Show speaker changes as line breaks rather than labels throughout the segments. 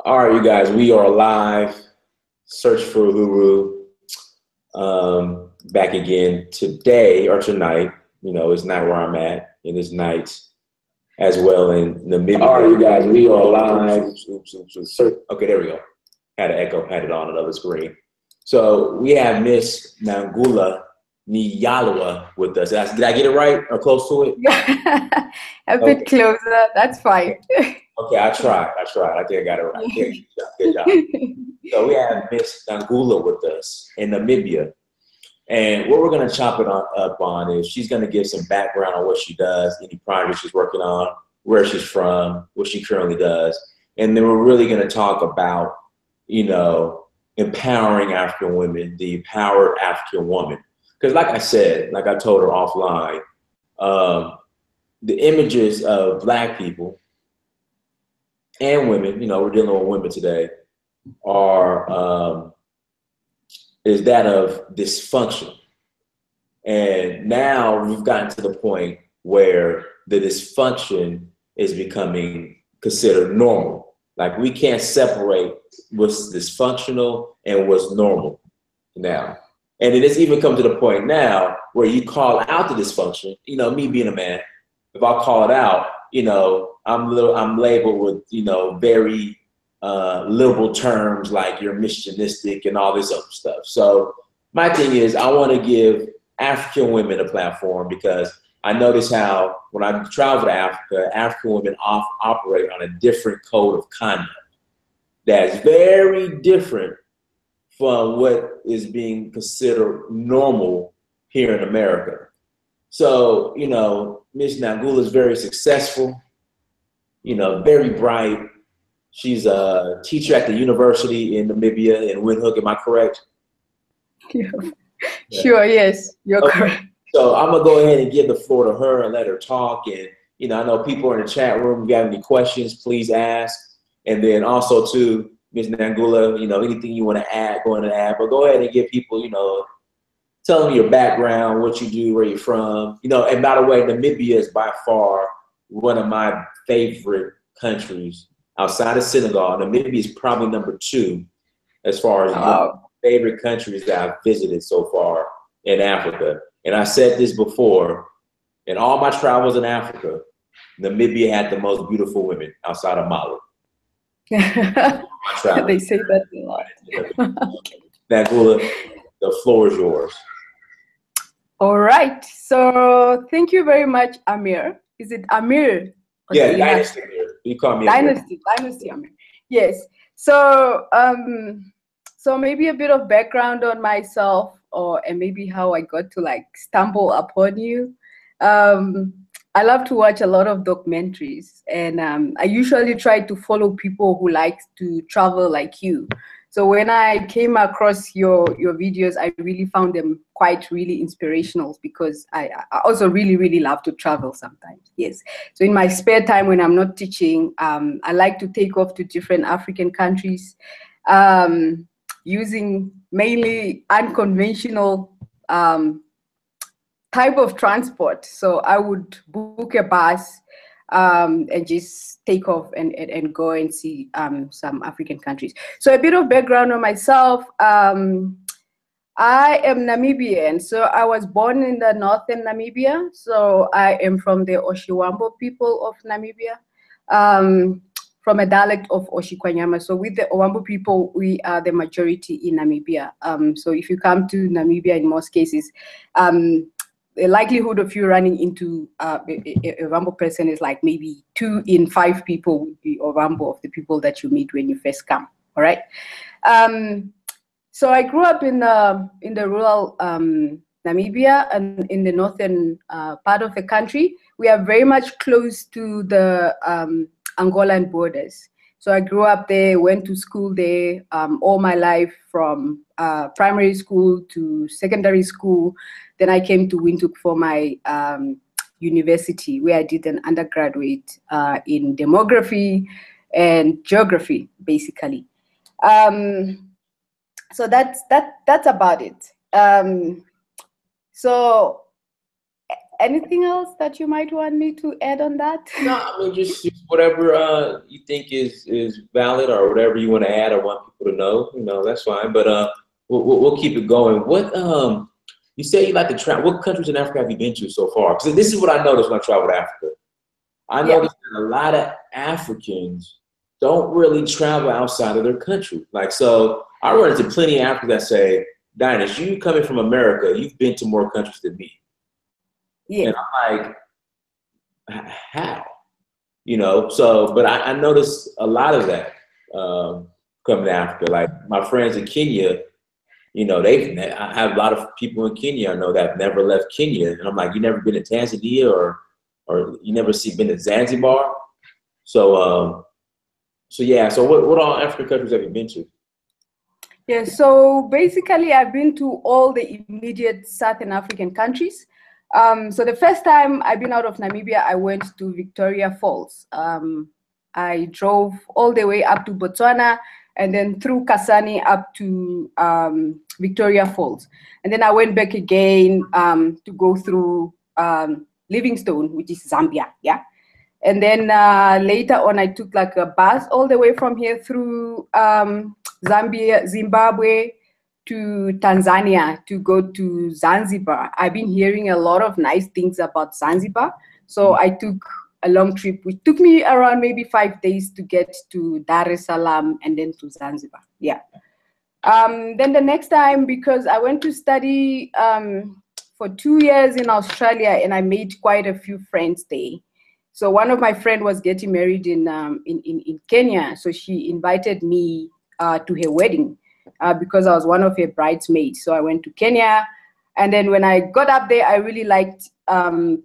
All right, you guys, we are live. Search for Guru. Back again today or tonight. You know, it's not where I'm at, and it's night as well in Namibia. All right, you guys, we are live. Okay, there we go. Had an echo, had it on another screen. So we have Miss Nangula Nghiyalwa with us. Did I get it right or close to it?
A bit closer. That's fine.
Okay, I tried. I think I got it right. Good job. So we have Miss Nangula with us in Namibia. And what we're going to chop it up on is she's going to give some background on what she does, any projects she's working on, where she's from, what she currently does. And then we're really going to talk about, you know, empowering African women, the empowered African woman. Because like I said, like I told her offline, the images of Black people and women, you know, we're dealing with women today, is that of dysfunction. And now we've gotten to the point where the dysfunction is becoming considered normal. Like we can't separate what's dysfunctional and what's normal now. And it has even come to the point now where you call out the dysfunction, you know, me being a man, if I call it out, you know, I'm labeled with, you know, very liberal terms like you're misogynistic and all this other stuff. So my thing is I want to give African women a platform because I notice how when I travel to Africa, African women operate on a different code of conduct that's very different from what is being considered normal here in America. So, you know, Miss Nangula is very successful, you know, very bright. She's a teacher at the university in Namibia in Windhoek, am I correct?
Yeah. Sure, yes, you're correct.
So I'm gonna go ahead and give the floor to her and let her talk. And, you know, I know people are in the chat room, if you have any questions, please ask. And then also to Ms. Nangula, you know, anything you want to add, go ahead and add, but go ahead and give people, you know, tell them your background, what you do, where you're from. You know, and by the way, Namibia is by far one of my favorite countries outside of Senegal. Namibia is probably number 2 as far as my favorite countries that I've visited so far in Africa. And I said this before, in all my travels in Africa, Namibia had the most beautiful women outside of Mali.
They say that a lot.
Nangula, the floor is yours.
All right. So thank you very much, Amir. Is it Amir?
Yeah, Dynasty Amir. You call me
Dynasty Amir. Yes. So so maybe a bit of background on myself, and maybe how I got to like stumble upon you. I love to watch a lot of documentaries, and I usually try to follow people who like to travel like you. So when I came across your videos, I really found them really inspirational because I also really love to travel sometimes. Yes. So in my spare time when I'm not teaching, I like to take off to different African countries, using mainly unconventional type of transport. So I would book a bus and just take off and go and see some African countries. So a bit of background on myself. I am Namibian, so I was born in the northern Namibia. So I am from the Oshiwambo people of Namibia, from a dialect of Oshikwanyama. So with the Owambo people, we are the majority in Namibia. So if you come to Namibia, in most cases, the likelihood of you running into a Owambo person is like maybe 2 in 5 people would be Owambo of the people that you meet when you first come. All right. So I grew up in the rural Namibia and in the northern part of the country. We are very much close to the Angolan borders. So I grew up there, went to school there all my life, from primary school to secondary school. Then I came to Windhoek for my university, where I did an undergraduate in demography and geography, basically. So that's about it. So anything else that you might want me to add on that?
No, I mean just whatever you think is valid or whatever you want to add or want people to know. You know, that's fine. But we'll keep it going. What you say you like to travel? What countries in Africa have you been to so far? Because this is what I noticed when I travel to Africa. I noticed that a lot of Africans don't really travel outside of their country. Like, so I run into plenty of Africans that say, Dinus, you coming from America, you've been to more countries than me.
Yeah.
And I'm like, how? You know, so, but I noticed a lot of that coming to Africa. Like my friends in Kenya, you know, I have a lot of people in Kenya I know that have never left Kenya. And I'm like, you never been to Tanzania or you never been to Zanzibar? So, so yeah, so what all African countries have you been to?
Yeah, so basically I've been to all the immediate Southern African countries. So the first time I've been out of Namibia, I went to Victoria Falls. I drove all the way up to Botswana and then through Kasane up to Victoria Falls. And then I went back again to go through Livingstone, which is Zambia, yeah. And then later on, I took like a bus all the way from here through Zambia, Zimbabwe to Tanzania to go to Zanzibar. I've been hearing a lot of nice things about Zanzibar. So I took a long trip, which took me around maybe 5 days to get to Dar es Salaam and then to Zanzibar. Yeah. Then the next time, because I went to study for 2 years in Australia and I made quite a few friends there. So one of my friends was getting married in Kenya. So she invited me to her wedding because I was one of her bridesmaids. So I went to Kenya. And then when I got up there, I really liked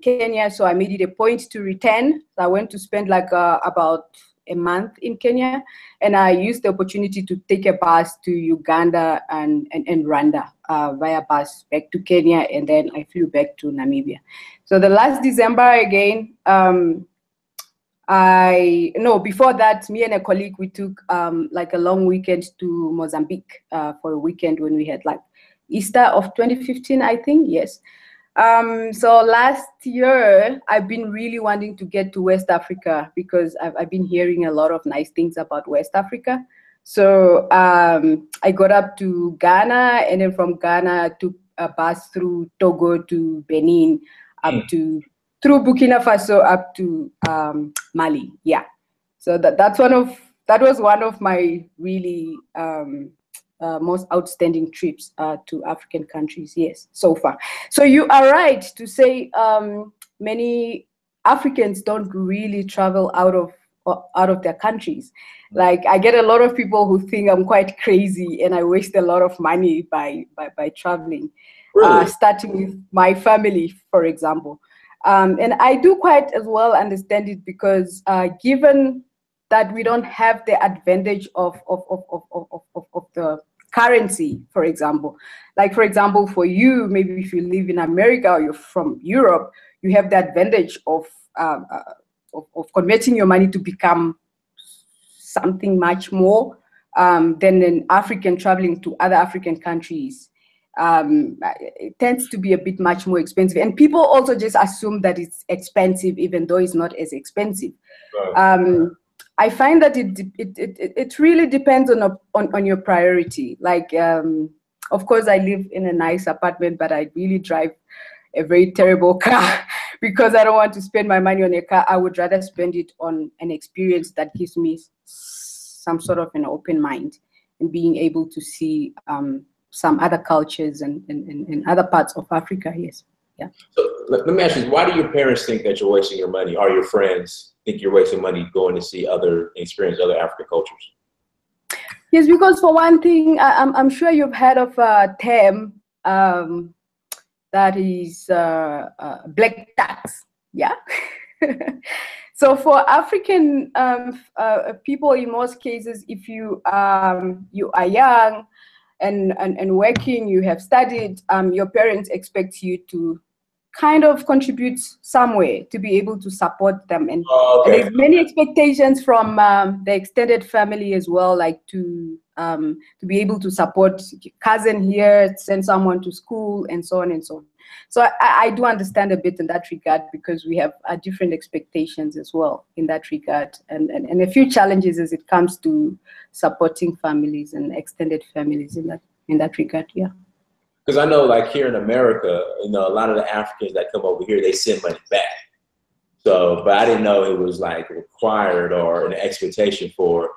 Kenya. So I made it a point to return. So I went to spend like about a month in Kenya. And I used the opportunity to take a bus to Uganda and Rwanda via bus back to Kenya. And then I flew back to Namibia. So the last December again, before that, me and a colleague, we took like a long weekend to Mozambique for a weekend when we had like Easter of 2015, I think, yes. So last year, I've been really wanting to get to West Africa because I've been hearing a lot of nice things about West Africa. So I got up to Ghana, and then from Ghana, I took a bus through Togo to Benin, through Burkina Faso up to Mali. Yeah. So that was one of my really most outstanding trips to African countries, yes, so far. So you are right to say many Africans don't really travel out of their countries. Like I get a lot of people who think I'm quite crazy and I waste a lot of money by traveling.
Really?
Starting with my family, for example. And I do quite as well understand it because given that we don't have the advantage of the currency, for example. Like, for example, for you, maybe if you live in America or you're from Europe, you have the advantage of converting your money to become something much more than an African traveling to other African countries. It tends to be a bit much more expensive. And people also just assume that it's expensive, even though it's not as expensive. Right. I find that it really depends on your priority. Like, of course, I live in a nice apartment, but I really drive a very terrible car because I don't want to spend my money on a car. I would rather spend it on an experience that gives me some sort of an open mind and being able to see some other cultures and other parts of Africa, yes. Yeah.
So let me ask you, why do your parents think that you're wasting your money, or your friends think you're wasting money going to see experience other African cultures?
Yes, because for one thing, I'm sure you've heard of a term that is black tax, yeah? So for African people, in most cases, if you are young and working, you have studied, your parents expect you to kind of contribute somewhere to be able to support them. And there's many expectations from the extended family as well, like to be able to support cousin here, send someone to school, and so on and so on. So I do understand a bit in that regard, because we have different expectations as well in that regard, and a few challenges as it comes to supporting families and extended families in that regard. Yeah.
Because I know, like here in America, you know, a lot of the Africans that come over here, they send money back. So, but I didn't know it was like required or an expectation for,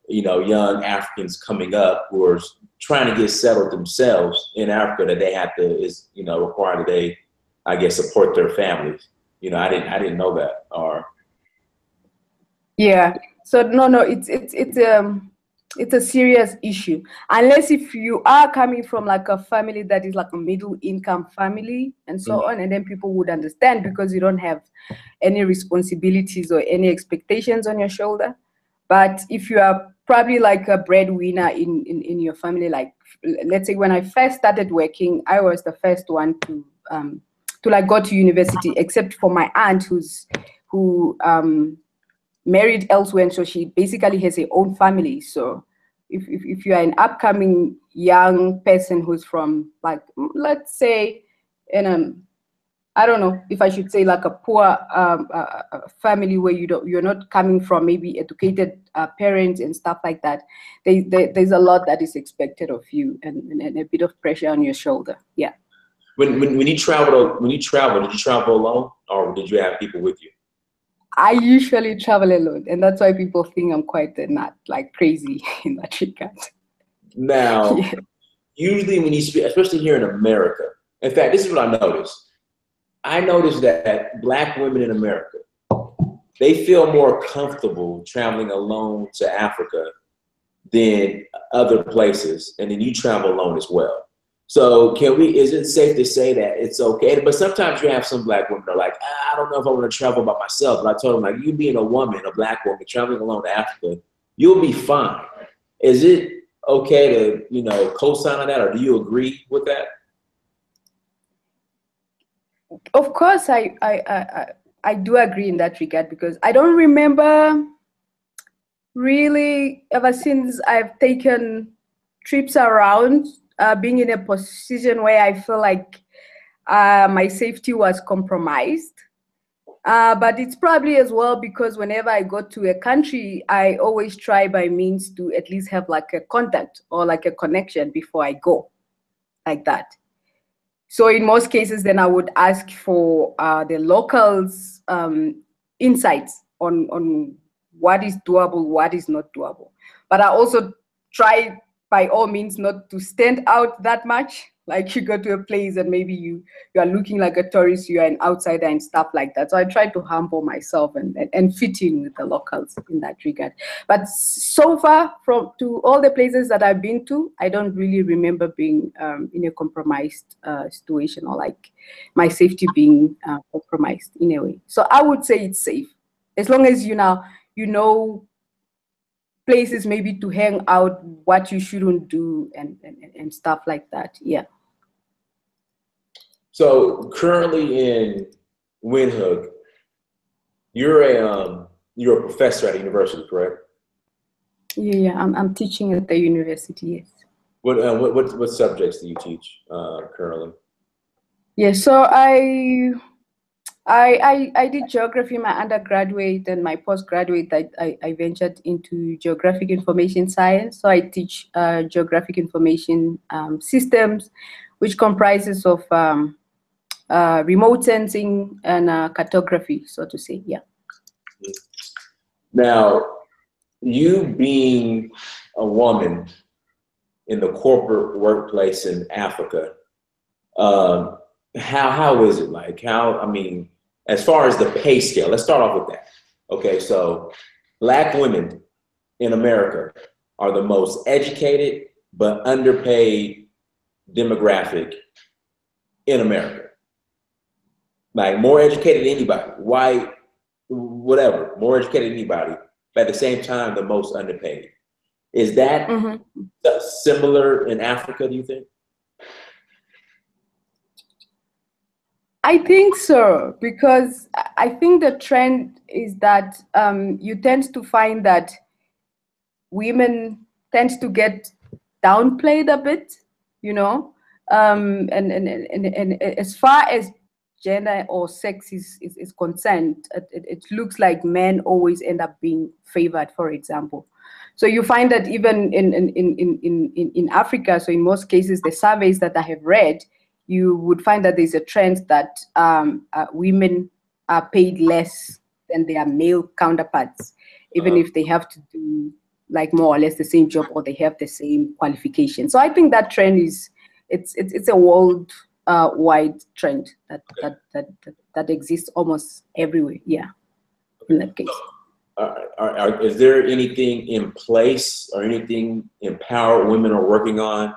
you know, young Africans coming up who are trying to get settled themselves in Africa, that they have to, is, you know, required that they, I guess, support their families. You know, I didn't know that. Or
yeah. So no, it's a serious issue, unless if you are coming from like a family that is like a middle income family and so on, and then people would understand, because you don't have any responsibilities or any expectations on your shoulder. But if you are probably like a breadwinner in your family, like let's say when I first started working, I was the first one to like go to university, except for my aunt who married elsewhere, and so she basically has her own family. So if you are an upcoming young person who's from, like, let's say in I don't know if I should say like a poor family, where you're not coming from maybe educated parents and stuff like that, there's a lot that is expected of you, and a bit of pressure on your shoulder. Yeah.
when you travel, did you travel alone, or did you have people with you?
I usually travel alone, and that's why people think I'm quite not like crazy in that regard.
Now,
Yeah.
usually when you speak, especially here in America, in fact, this is what I noticed. I noticed that Black women in America, they feel more comfortable traveling alone to Africa than other places, and then you travel alone as well. So is it safe to say that it's okay? But sometimes you have some Black women that are like, I don't know if I want to travel by myself. But I told them, like, you being a woman, a Black woman, traveling alone to Africa, you'll be fine. Is it okay to, you know, co-sign on that, or do you agree with that?
Of course, I do agree in that regard, because I don't remember really, ever since I've taken trips around, being in a position where I feel like my safety was compromised. But it's probably as well because whenever I go to a country, I always try by means to at least have like a contact or like a connection before I go, like that. So in most cases, then I would ask for the locals' insights on what is doable, what is not doable. But I also try by all means not to stand out that much. Like you go to a place and maybe you are looking like a tourist, you are an outsider and stuff like that. So I try to humble myself and fit in with the locals in that regard. But so far, to all the places that I've been to, I don't really remember being in a compromised situation, or like my safety being compromised in a way. So I would say it's safe, as long as you know places maybe to hang out, what you shouldn't do, and stuff like that. Yeah.
So currently in Windhoek, you're a professor at a university, correct?
Yeah, I'm teaching at the university. Yes.
What subjects do you teach currently?
Yeah, so I did geography in my undergraduate, and my postgraduate I ventured into geographic information science. So I teach geographic information systems, which comprises of remote sensing and cartography, so to say. Yeah.
Now, you being a woman in the corporate workplace in Africa, how is it like? I mean, as far as the pay scale, let's start off with that. Okay, so Black women in America are the most educated but underpaid demographic in America. Like more educated than anybody, white, whatever, more educated than anybody, but at the same time, the most underpaid. Is that similar in Africa, do you think?
I think so, because I think the trend is that you tend to find that women tend to get downplayed a bit, you know. And as far as gender or sex is concerned, it looks like men always end up being favored, for example. So you find that even in Africa, so in most cases, the surveys that I have read, you would find that there's a trend that women are paid less than their male counterparts, even if they have to do like more or less the same job or they have the same qualification. So I think that trend it's a world wide trend that exists almost everywhere. Yeah, in that case.
Is there anything in place or anything empowered women are working on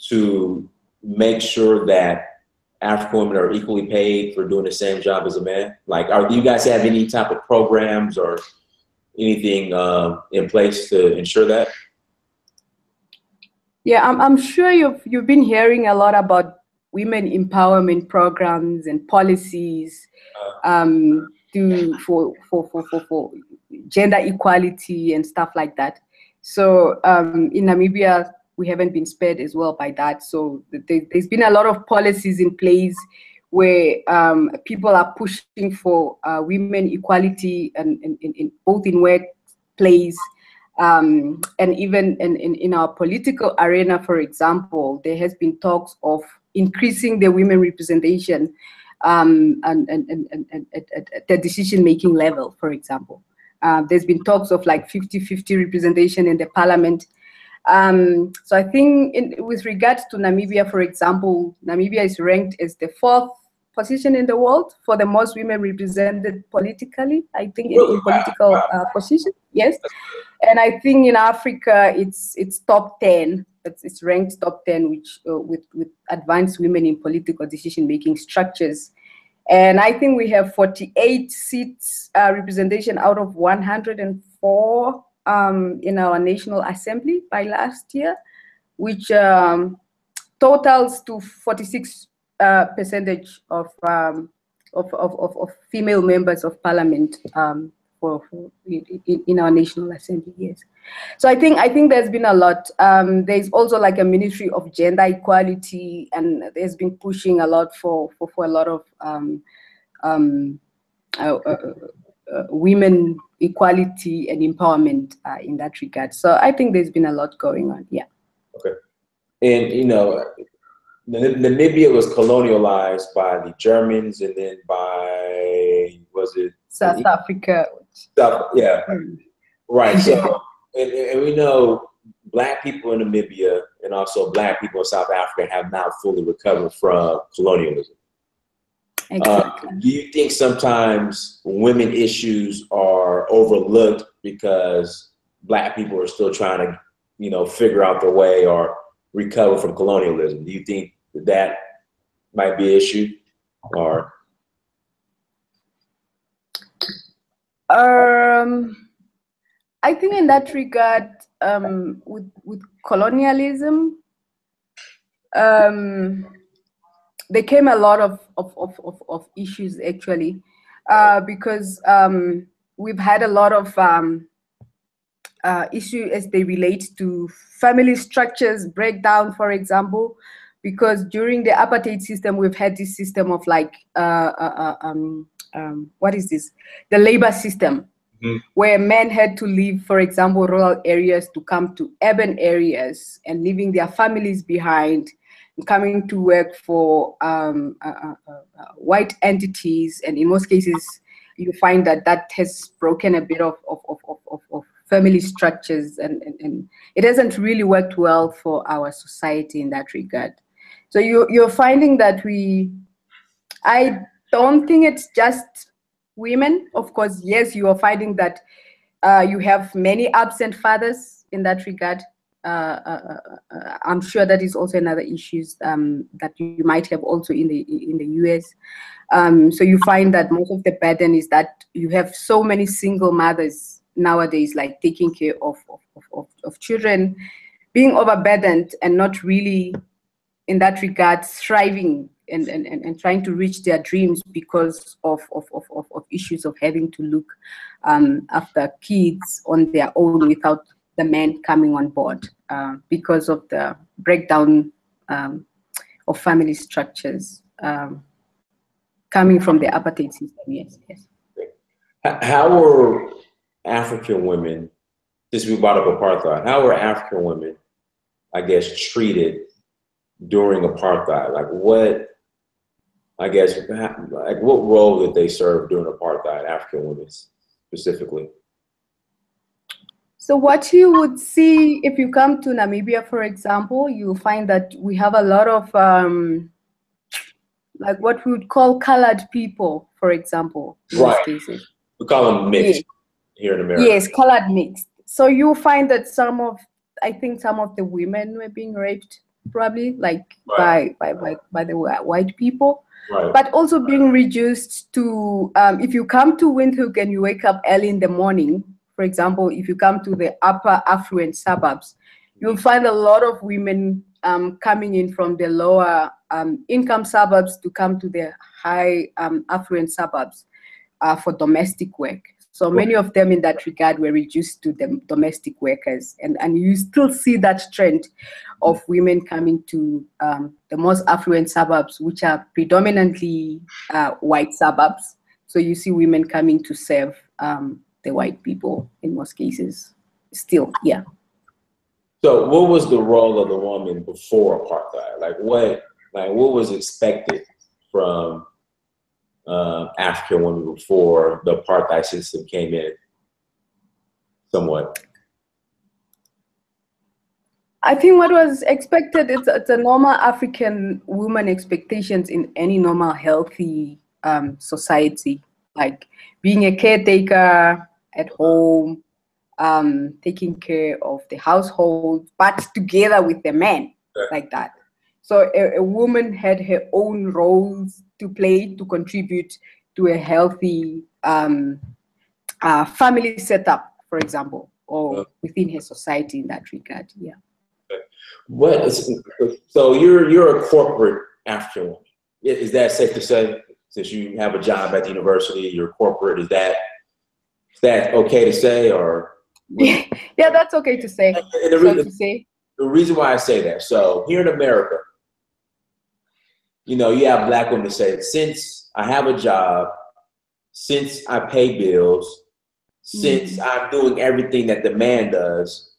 to make sure that African women are equally paid for doing the same job as a man? Like, do you guys have any type of programs or anything in place to ensure that?
Yeah, I'm sure you've been hearing a lot about women empowerment programs and policies for gender equality and stuff like that. So in Namibia, we haven't been spared as well by that. So there's been a lot of policies in place where people are pushing for women equality and in both in workplace and even in our political arena. For example, there has been talks of increasing the women representation and at the decision-making level, for example. There's been talks of like 50-50 representation in the parliament. So I think with regards to Namibia, for example, Namibia is ranked as the 4th position in the world for the most women represented politically, I think, in political position. Yes. And I think in Africa, it's top 10. It's ranked top 10, which with advanced women in political decision-making structures. And I think we have 48 seats representation out of 104 in our National Assembly by last year, which totals to 46 percentage of female members of parliament in our National Assembly. Yes. So I think there's been a lot. There's also like a Ministry of Gender Equality, and there's been pushing a lot for a lot of women equality and empowerment in that regard. So I think there's been a lot going on. Yeah.
Okay. And you know, Namibia was colonialized by the Germans and then by, was it
South Africa?
Yeah. Right. So, and we know Black people in Namibia and also Black people in South Africa have not fully recovered from colonialism.
Exactly.
Do you think sometimes women issues are overlooked because Black people are still trying to, you know, figure out their way or recover from colonialism? Do you think that might be an issue, or?
I think in that regard, with colonialism, there came a lot of issues actually, because we've had a lot of issues as they relate to family structures breakdown, for example, because during the apartheid system, we've had this system of like, what is this? The labor system, where men had to leave, for example, rural areas to come to urban areas and leaving their families behind, coming to work for white entities. And in most cases, you find that has broken a bit of family structures, and it hasn't really worked well for our society in that regard. So you're finding that I don't think it's just women. Of course, yes, you are finding that you have many absent fathers in that regard. I'm sure that is also another issue that you might have also in the US. So you find that most of the burden is that you have so many single mothers nowadays, like taking care of children, being overburdened and not really in that regard thriving and trying to reach their dreams because of issues of having to look after kids on their own without the men coming on board, because of the breakdown of family structures coming from the apartheid system. Yes, yes.
How were African women, since we brought up apartheid, how were African women, I guess, treated during apartheid? Like what, I guess, like what role did they serve during apartheid, African women specifically?
So what you would see if you come to Namibia, for example, you'll find that we have a lot of like what we would call colored people, for example, in most cases.
We call them mixed here in America.
Yes, colored mixed. So you'll find that I think some of the women were being raped, probably like by the white people.
Right.
But also being reduced to, if you come to Windhoek and you wake up early in the morning, for example, if you come to the upper affluent suburbs, you'll find a lot of women coming in from the lower income suburbs to come to the high affluent suburbs for domestic work. So many of them in that regard were reduced to the domestic workers. And you still see that trend of women coming to the most affluent suburbs, which are predominantly white suburbs. So you see women coming to serve the white people in most cases still, yeah.
So what was the role of the woman before apartheid? Like what was expected from African women before the apartheid system came in somewhat?
I think what was expected, it's a normal African woman expectations in any normal healthy society, like being a caretaker at home, taking care of the household, but together with the man, like that. So a woman had her own roles to play to contribute to a healthy family setup, for example, or within her society in that regard. Yeah.
So you're a corporate African woman. Is that safe to say? Since you have a job at the university, you're corporate. Is that okay to say, or?
Yeah, that's okay to say.
The reason why I say that, so here in America, you know, you have Black women say, since I have a job, since I pay bills, since I'm doing everything that the man does,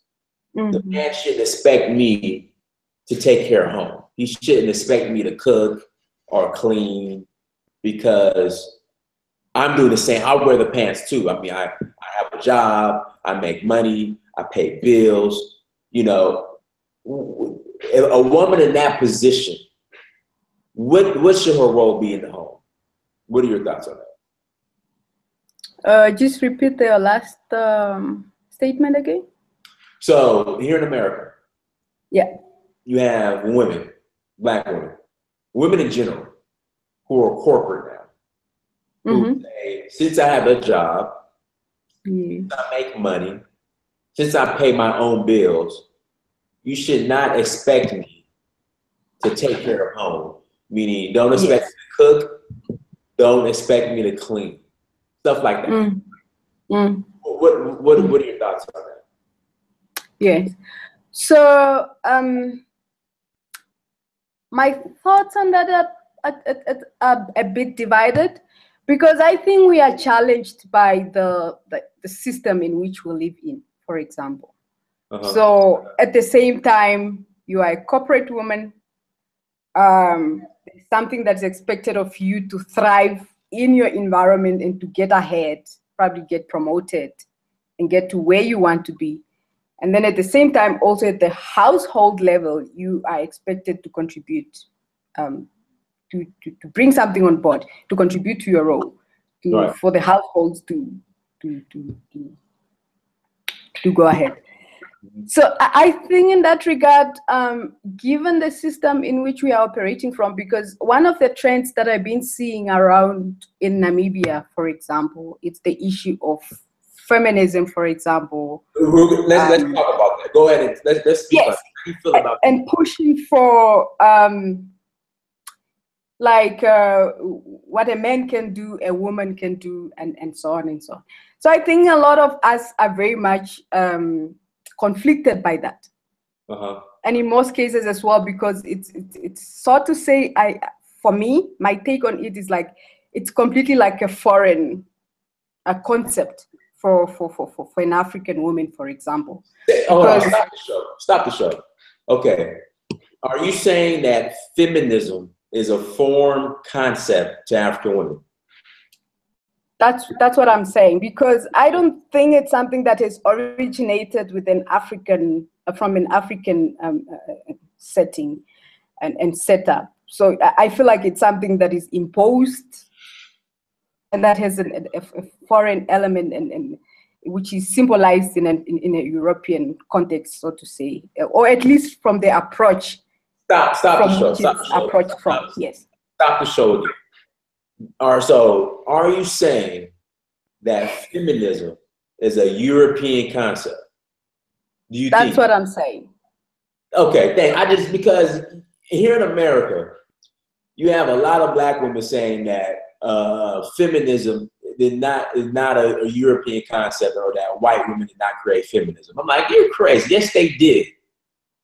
the man shouldn't expect me to take care of home. He shouldn't expect me to cook or clean because I'm doing the same. I wear the pants too. I mean, I have a job, I make money, I pay bills. You know, a woman in that position, what should her role be in the home? What are your thoughts on that?
Just repeat the last statement again.
So here in America,
you
have women, Black women in general, who are corporate now, who say, since I have a job, since I make money, since I pay my own bills, you should not expect me to take care of home. Meaning, don't expect me to cook, don't expect me to clean, stuff like that. What are your thoughts on that?
Yes. So my thoughts on that are a bit divided, because I think we are challenged by the system in which we live in, for example. So at the same time, you are a corporate woman. Something that's expected of you to thrive in your environment and to get ahead, probably get promoted and get to where you want to be. And then at the same time, also at the household level, you are expected to contribute, to bring something on board, to contribute to your role, for the households to go ahead. So I think in that regard, given the system in which we are operating from, because one of the trends that I've been seeing around in Namibia, for example, it's the issue of feminism, for example.
Let's talk about that. Go ahead and let's speak on it. How do you feel about that?
And pushing for what a man can do, a woman can do, and so on and so on. So I think a lot of us are very much conflicted by that. And in most cases as well, because it's so to say, for me, my take on it is like, it's completely like a foreign concept for an African woman, for example.
Hold on, stop the show. Stop the show. Okay. Are you saying that feminism is a foreign concept to African women?
That's what I'm saying, because I don't think it's something that has originated with an African, from an African setting and setup. So I feel like it's something that is imposed and that has a foreign element, and which is symbolized in a European context, so to say, or at least from the approach.
Stop the show. Stop the show.
Approach from, yes.
Stop the show again. So are you saying that feminism is a European concept? Do you
That's what I'm saying.
Okay, because here in America, you have a lot of Black women saying that feminism is not a European concept, or that white women did not create feminism. I'm like, you're crazy. Yes, they did.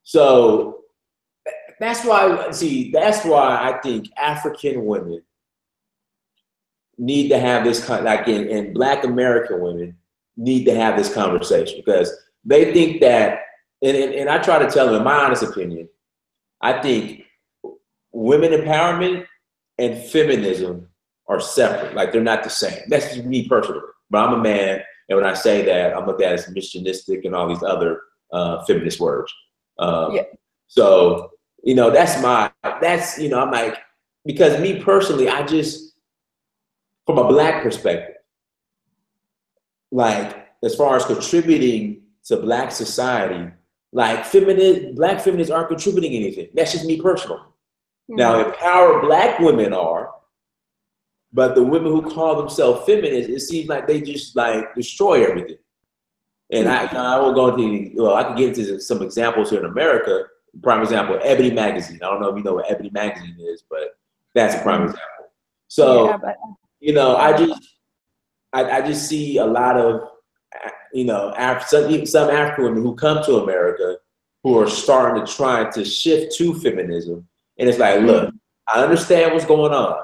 So that's why I think African women need to have this, like in Black American women need to have this conversation, because they think that, and I try to tell them, in my honest opinion, I think women empowerment and feminism are separate. Like, they're not the same. That's just me personally. But I'm a man, and when I say that, I'm looked at as misogynistic and all these other feminist words. So, I'm like, because me personally, I just, from a Black perspective, like, as far as contributing to Black society, like, Black feminists aren't contributing anything. That's just me personally. Mm-hmm. Now, empowered Black women are, but the women who call themselves feminists, it seems like they just like destroy everything. And I will go into, I can get into some examples here in America. Prime example, Ebony Magazine. I don't know if you know what Ebony Magazine is, but that's a prime example. So, I just see a lot of, some African women who come to America who are starting to try to shift to feminism. And it's like, look, I understand what's going on,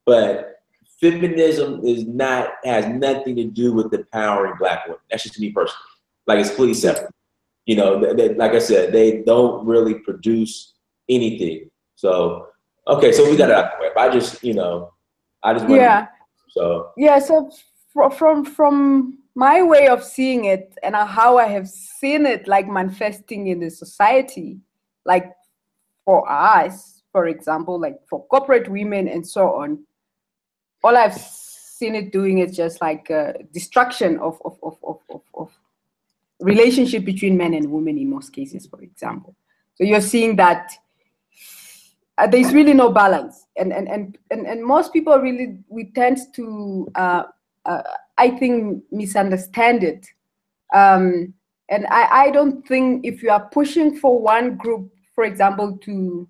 but feminism has nothing to do with empowering Black women. That's just me personally. Like, it's completely separate. Like I said, they don't really produce anything. So, okay, so we got it out of the way. But I just want
So from my way of seeing it and how I have seen it, like, manifesting in the society, like, for us, for example, like for corporate women and so on, all I've seen it doing is just like destruction of relationship between men and women in most cases, for example. So you're seeing that there's really no balance, and most people really, we tend to I think misunderstand it, and I don't think if you are pushing for one group, for example, to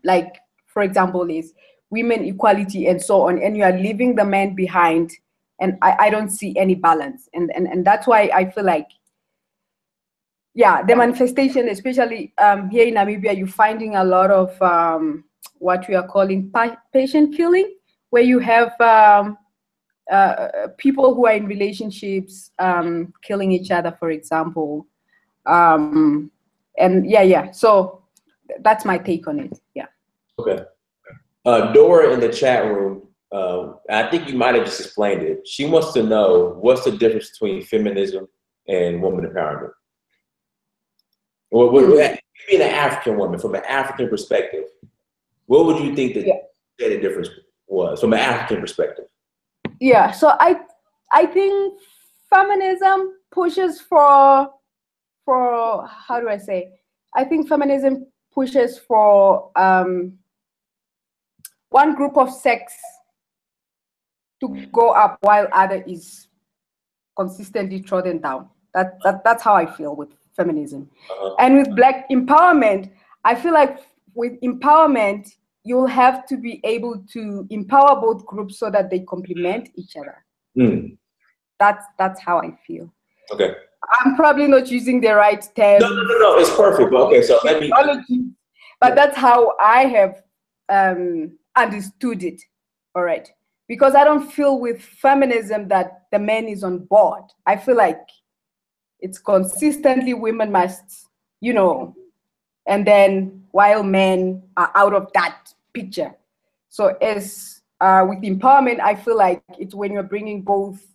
like, for example, is women equality and so on, and you are leaving the men behind, and I don't see any balance, and that's why I feel like, the manifestation, especially here in Namibia, you're finding a lot of what we are calling patient killing, where you have people who are in relationships killing each other, for example, and so that's my take on it.
Okay. Dora in the chat room, I think you might have just explained it. She wants to know, what's the difference between feminism and woman empowerment? Well, being an African woman, from an African perspective, what would you think that the difference was from an African perspective?
So I think feminism pushes for how do I say? I think feminism pushes for one group of sex to go up while other is consistently trodden down. That's how I feel with feminism. And with Black empowerment, I feel like with empowerment, you'll have to be able to empower both groups so that they complement each other. That's how I feel.
Okay.
I'm probably not using the right terms.
No, it's perfect. But okay, so let me.
But that's how I have understood it. All right. Because I don't feel with feminism that the man is on board. I feel like it's consistently women must, and then while men are out of that picture. So as with empowerment, I feel like it's when you're bringing both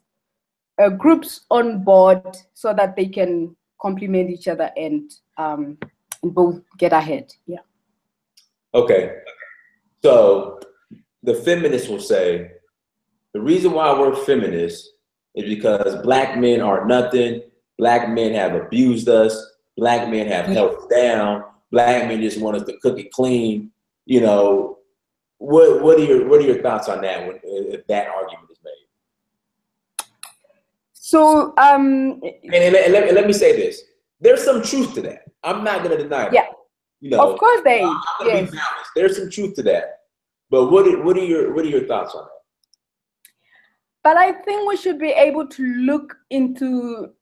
groups on board so that they can complement each other and both get ahead. Yeah.
Okay. So the feminists will say, the reason why we're feminists is because Black men are nothing. Black men have abused us. Black men have held us down. Black men just want us to cook it clean. What are your thoughts on that if that argument is made?
So
and let me say this: there's some truth to that. I'm not going to deny that.
Yeah. Of course,
yes. There's some truth to that. But what are your thoughts on that?
But I think we should be able to look into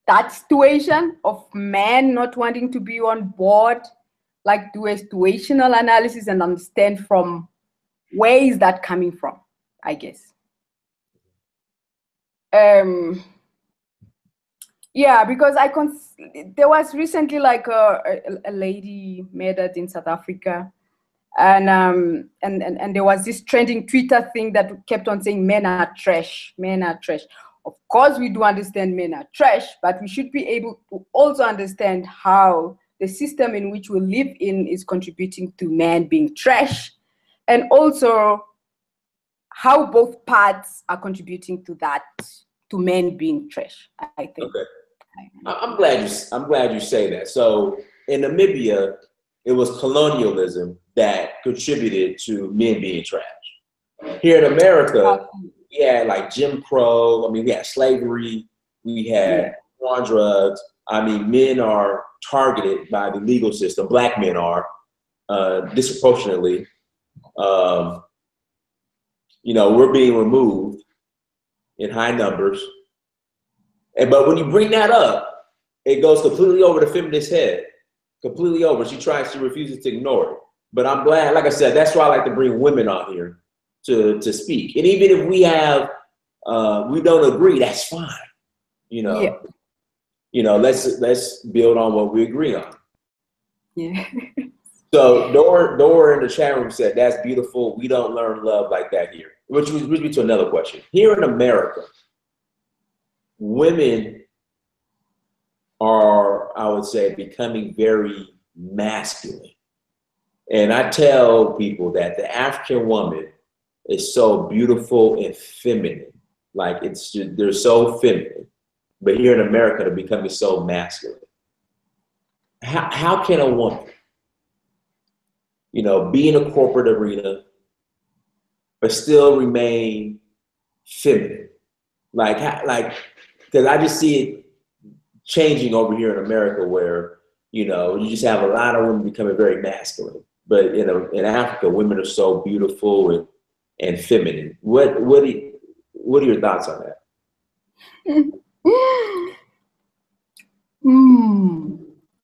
that situation of men not wanting to be on board, like do a situational analysis and understand from where is that coming from, I guess. Yeah, because there was recently like a lady murdered in South Africa. And there was this trending Twitter thing that kept on saying men are trash, men are trash. Of course, we do understand men are trash, but we should be able to also understand how the system in which we live in is contributing to men being trash, and also how both parts are contributing to that, to men being trash, I think.
Okay. I'm glad you say that. So in Namibia, it was colonialism that contributed to men being trash. Here in America, we had like Jim Crow. I mean, we had slavery. We had war on drugs. I mean, men are targeted by the legal system. Black men are disproportionately. We're being removed in high numbers. But when you bring that up, it goes completely over the feminist head. Completely over. She refuses to ignore it. But I'm glad, like I said, that's why I like to bring women on here to speak. And even if we don't agree, that's fine. Let's build on what we agree on.
Yeah.
So Dora in the chat room said, that's beautiful. We don't learn love like that here. Which brings me to another question. Here in America, women are, I would say, becoming very masculine. And I tell people that the African woman is so beautiful and feminine. Like they're so feminine. But here in America, they're becoming so masculine. How can a woman, be in a corporate arena, but still remain feminine? Because I just see it changing over here in America where, you just have a lot of women becoming very masculine. But in Africa, women are so beautiful and feminine. What are your thoughts on that?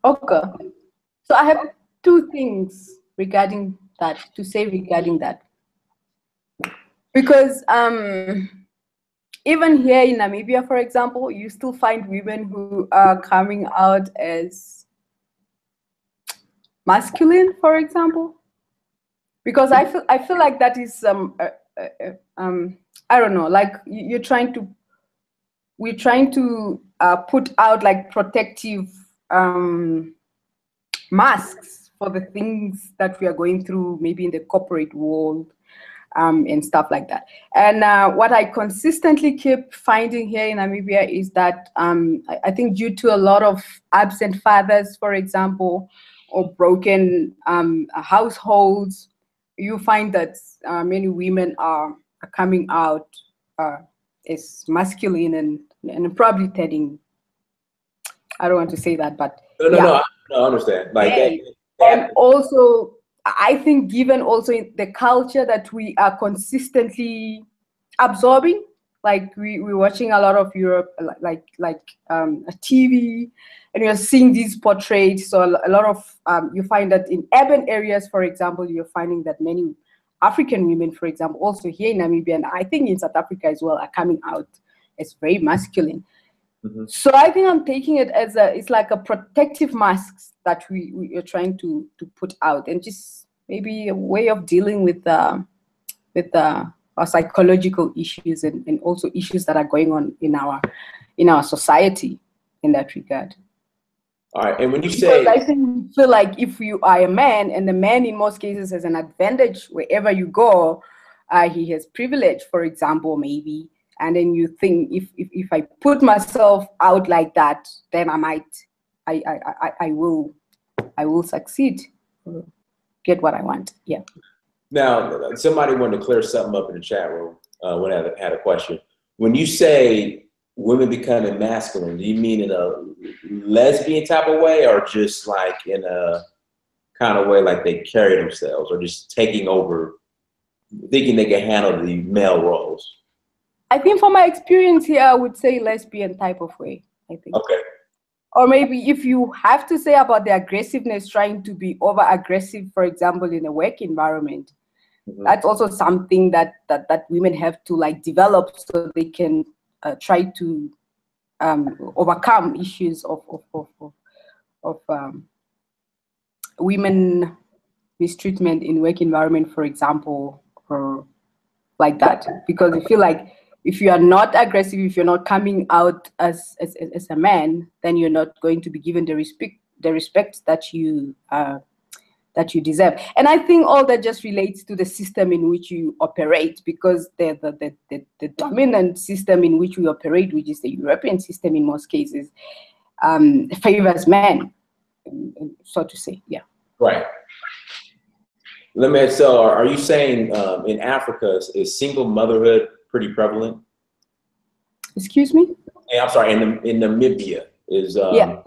Okay. So I have two things regarding that. Because even here in Namibia, for example, you still find women who are coming out as masculine, for example. Because I feel like that is I don't know, like we're trying to put out like protective masks for the things that we are going through, maybe in the corporate world. And stuff like that. And what I consistently keep finding here in Namibia is that I think due to a lot of absent fathers, for example, or broken households, you find that many women are coming out as masculine and probably turning, I don't want to say that, but
no, I understand.
And also, I think given also the culture that we are consistently absorbing, like we're watching a lot of Europe, a TV, and you're seeing these portraits. So a lot of you find that in urban areas, for example, you're finding that many African women, for example, also here in Namibia, and I think in South Africa as well, are coming out as very masculine.
Mm-hmm.
So I think I'm taking it as it's like a protective mask that we are trying to put out, and just maybe a way of dealing with our psychological issues and also issues that are going on in our society in that regard.
All right, and when you
Because
say,
I feel like if you are a man, and the man in most cases has an advantage wherever you go, he has privilege, for example, maybe, and then you think if I put myself out like that, then I will succeed, get what I want. Yeah.
now somebody wanted to clear something up in the chat room when I had a question. When you say women becoming masculine, do you mean in a lesbian type of way, or just like in a kind of way like they carry themselves, or just taking over, thinking they can handle the male roles?
I think from my experience here, I would say lesbian type of way, I think.
Okay.
Or maybe if you have to say about the aggressiveness, trying to be over aggressive, for example, in a work environment,
Mm-hmm.
that's also something that women have to like develop, so they can try to overcome issues of women mistreatment in work environment, for example, or like that. Because I feel like if you are not aggressive, if you're not coming out as a man, then you're not going to be given the respect that you deserve. And I think all that just relates to the system in which you operate, because the dominant system in which we operate, which is the European system in most cases, favors men, so to say. Yeah.
Right. Let me. So, are you saying in Africa is single motherhood pretty prevalent?
Excuse me?
Hey, I'm sorry. In Namibia is
Yeah.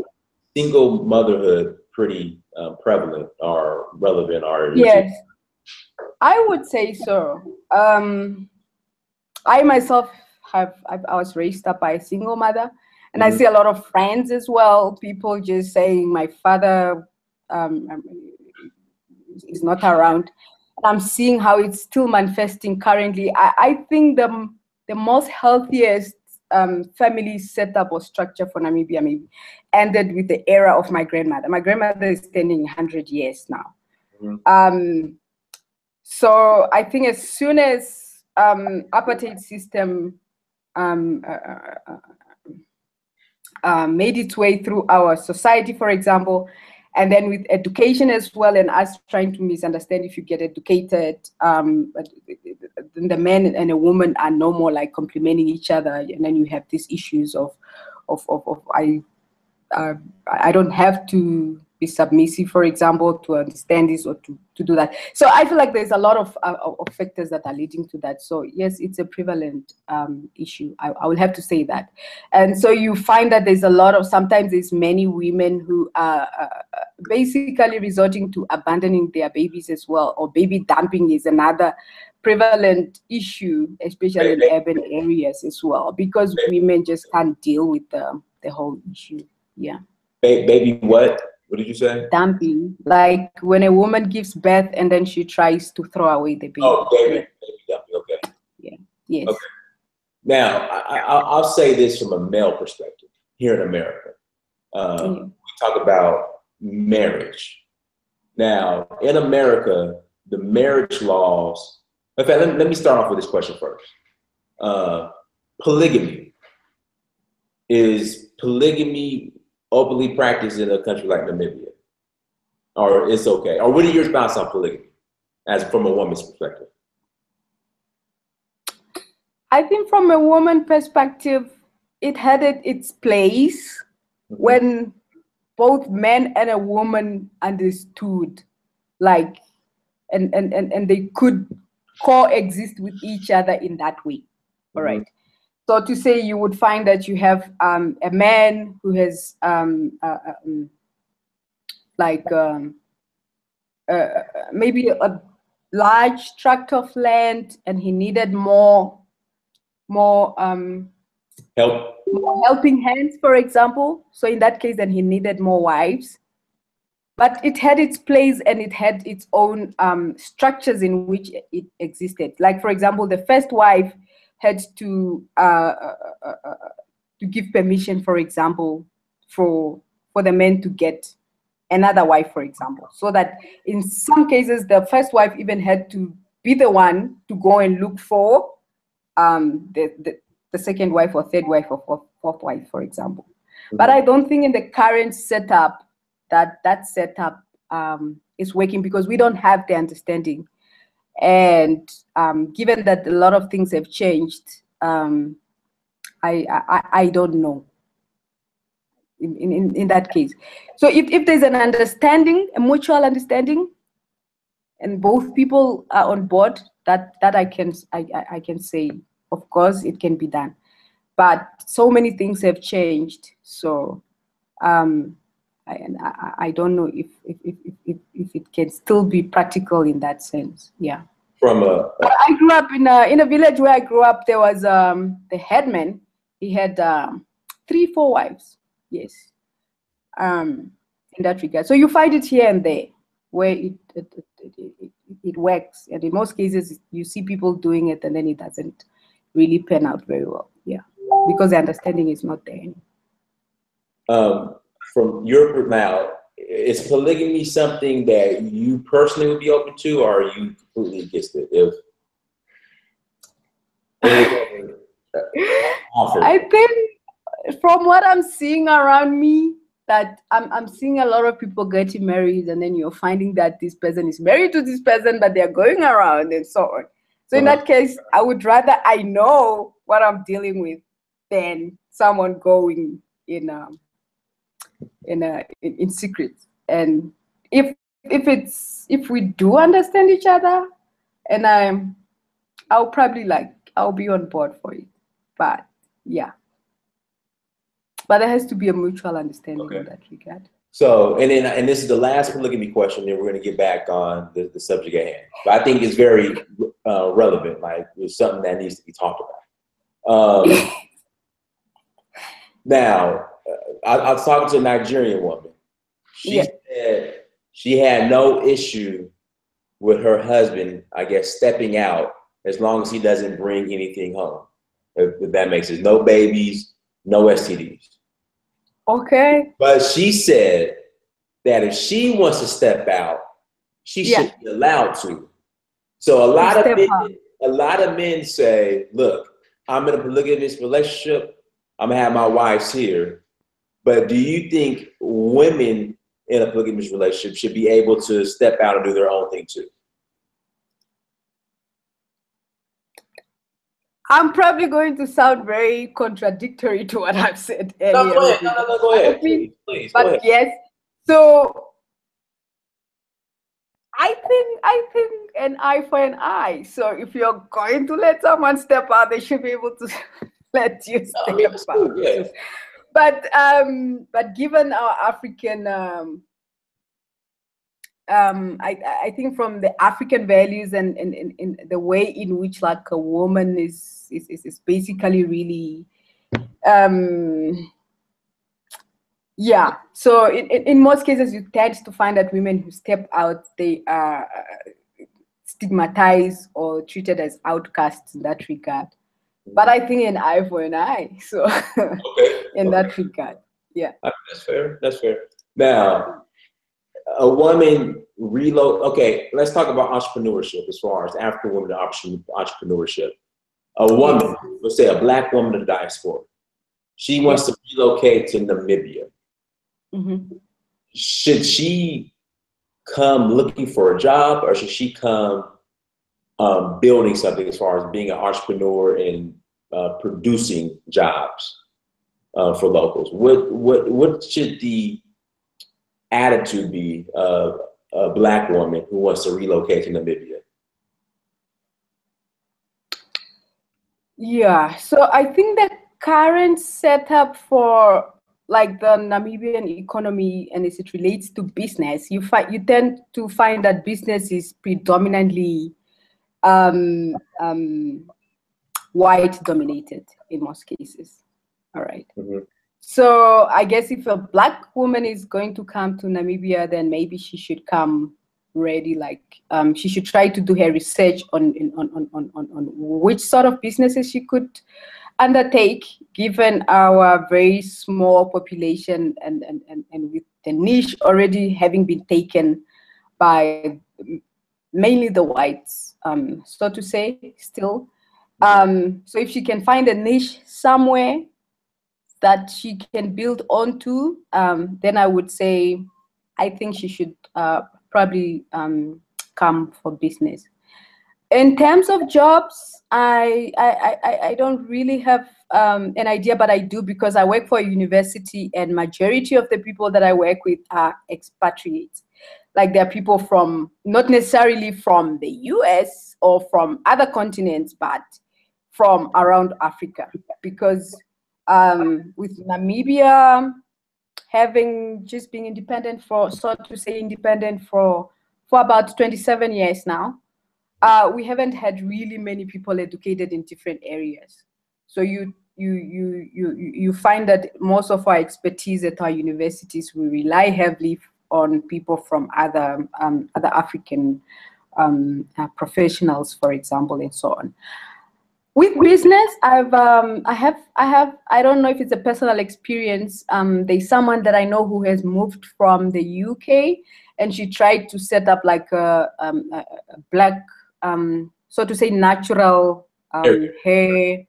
single motherhood pretty prevalent or relevant, or
Yes, I would say so. I myself I was raised up by a single mother, and I see a lot of friends as well. People just saying my father is not around. And I'm seeing how it's still manifesting currently. I think the most healthiest family setup or structure for Namibia maybe ended with the era of my grandmother. My grandmother is standing 100 years now. So I think as soon as apartheid system made its way through our society, for example, and then with education as well, and us trying to misunderstand, if you get educated, the man and a woman are no more like complementing each other, and then you have these issues of I don't have to be submissive, for example, to understand this or to do that. So I feel like there's a lot of factors that are leading to that. So yes, it's a prevalent issue. I will have to say that. And so you find that there's a lot of, sometimes there's many women who are basically resorting to abandoning their babies as well, or baby dumping is another prevalent issue, especially in urban areas as well, because women just can't deal with the whole issue. Yeah.
Baby what? What did you say?
Dumping, like when a woman gives birth and then she tries to throw away the baby.
Oh, baby dumping. Okay.
Yeah. Yes.
Okay. Now, I'll say this from a male perspective here in America. We talk about marriage. Now, in America, the marriage laws. In fact, let me start off with this question first. Polygamy. Is polygamy openly practiced in a country like Namibia? Or it's okay? Or what are your thoughts on polygamy as from a woman's perspective?
I think from a woman perspective, it had its place when both men and a woman understood, like, and they could coexist with each other in that way. All right. So to say, you would find that you have a man who has maybe a large tract of land, and he needed more more
Help.
more helping hands, for example. So in that case, then he needed more wives. But it had its place and it had its own structures in which it existed. Like, for example, the first wife had to give permission, for example, for the men to get another wife, for example. So that in some cases, the first wife even had to be the one to go and look for the second wife or third wife or fourth wife, for example. Mm-hmm. But I don't think in the current setup that setup is working, because we don't have the understanding. And given that a lot of things have changed, I don't know in that case. So if there's an understanding, a mutual understanding, and both people are on board, that I can say, of course, it can be done. But so many things have changed. So I don't know if it can still be practical in that sense. Yeah. I grew up in a village where I grew up. There was the headman. He had 3-4 wives. Yes. In that regard. So you find it here and there where it works, and in most cases you see people doing it and then it doesn't really pan out very well. Yeah, because the understanding is not there.
From your now, is polygamy something that you personally would be open to, or are you completely against it?
I think from what I'm seeing around me, that I'm seeing a lot of people getting married, and then you're finding that this person is married to this person, but they're going around and so on. So in that case, I would rather I know what I'm dealing with than someone going in secret. And if we do understand each other, and I'll probably I'll be on board for it. But yeah. But there has to be a mutual understanding in that regard.
So, and this is the last polygamy question, then we're going to get back on the subject at hand. But I think it's very relevant, like it's something that needs to be talked about. Now, I was talking to a Nigerian woman. She said she had no issue with her husband, I guess, stepping out as long as he doesn't bring anything home. If that makes sense. No babies, no STDs.
Okay.
But she said that if she wants to step out, she should be allowed to. So a lot of men say, look, I'm in a polygamous relationship. I'm gonna have my wives here. But do you think women in a polygamous relationship should be able to step out and do their own thing too?
I'm probably going to sound very contradictory to what I've said earlier.
No, go ahead. Please,
but
go ahead.
Yes, so I think an eye for an eye. So if you're going to let someone step out, they should be able to let you step out.
Yeah.
But given our African I think from the African values and in the way in which like a woman is basically really so in most cases you tend to find that women who step out, they are stigmatized or treated as outcasts in that regard. But I think an eye for an eye, so in that regard, yeah.
That's fair. Now, a woman okay, let's talk about entrepreneurship as far as African women entrepreneurship. A woman, let's say a Black woman in the diaspora, she wants to relocate to Namibia. Mm-hmm. Should she come looking for a job, or should she come building something as far as being an entrepreneur and producing jobs for locals? What should the attitude be of a Black woman who wants to relocate to Namibia?
Yeah, so I think the current setup for like the Namibian economy, and as it relates to business, you tend to find that business is predominantly white dominated in most cases. All right.
Mm-hmm.
So I guess if a Black woman is going to come to Namibia, then maybe she should come ready, like she should try to do her research on which sort of businesses she could undertake, given our very small population and with the niche already having been taken by mainly the whites, so to say, still. So if she can find a niche somewhere that she can build onto, then I would say, I think she should probably come for business. In terms of jobs, I don't really have an idea, but I do because I work for a university, and majority of the people that I work with are expatriates. Like they're people from, not necessarily from the US or from other continents, but from around Africa. Because with Namibia having just been independent for, so to say, independent for about 27 years now, we haven't had really many people educated in different areas. So you find that most of our expertise at our universities, we rely heavily on people from other African professionals, for example, and so on. With business, I don't know if it's a personal experience. There's someone that I know who has moved from the UK, and she tried to set up like a Black, so to say, natural hair,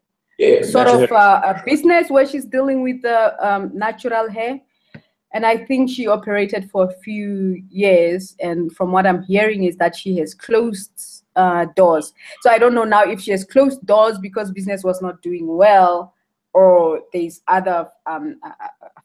sort of a business where she's dealing with the natural hair. And I think she operated for a few years. And from what I'm hearing is that she has closed doors. So I don't know now if she has closed doors because business was not doing well, or there's other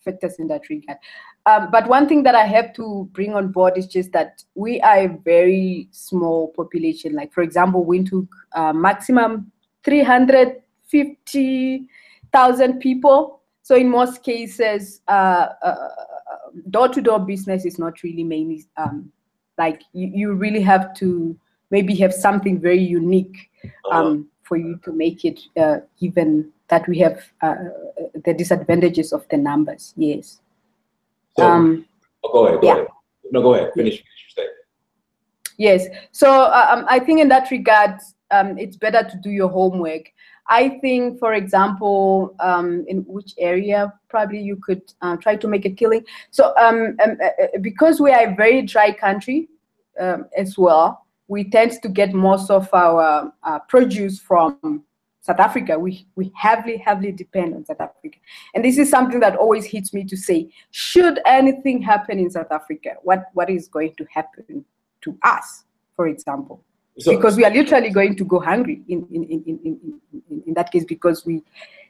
factors in that regard. But one thing that I have to bring on board is just that we are a very small population. Like, for example, Windhoek, maximum 350,000 people. So in most cases, door-to-door business is not really mainly, like you really have to maybe have something very unique for you to make it, given that we have the disadvantages of the numbers. Yes.
So, go ahead. No, go ahead. Finish your statement.
Yes. So I think in that regard, it's better to do your homework. I think, for example, in which area probably you could try to make a killing. So because we are a very dry country as well, we tend to get most of our produce from South Africa. We heavily depend on South Africa. And this is something that always hits me to say, should anything happen in South Africa, what is going to happen to us, for example? Because we are literally going to go hungry in that case, because we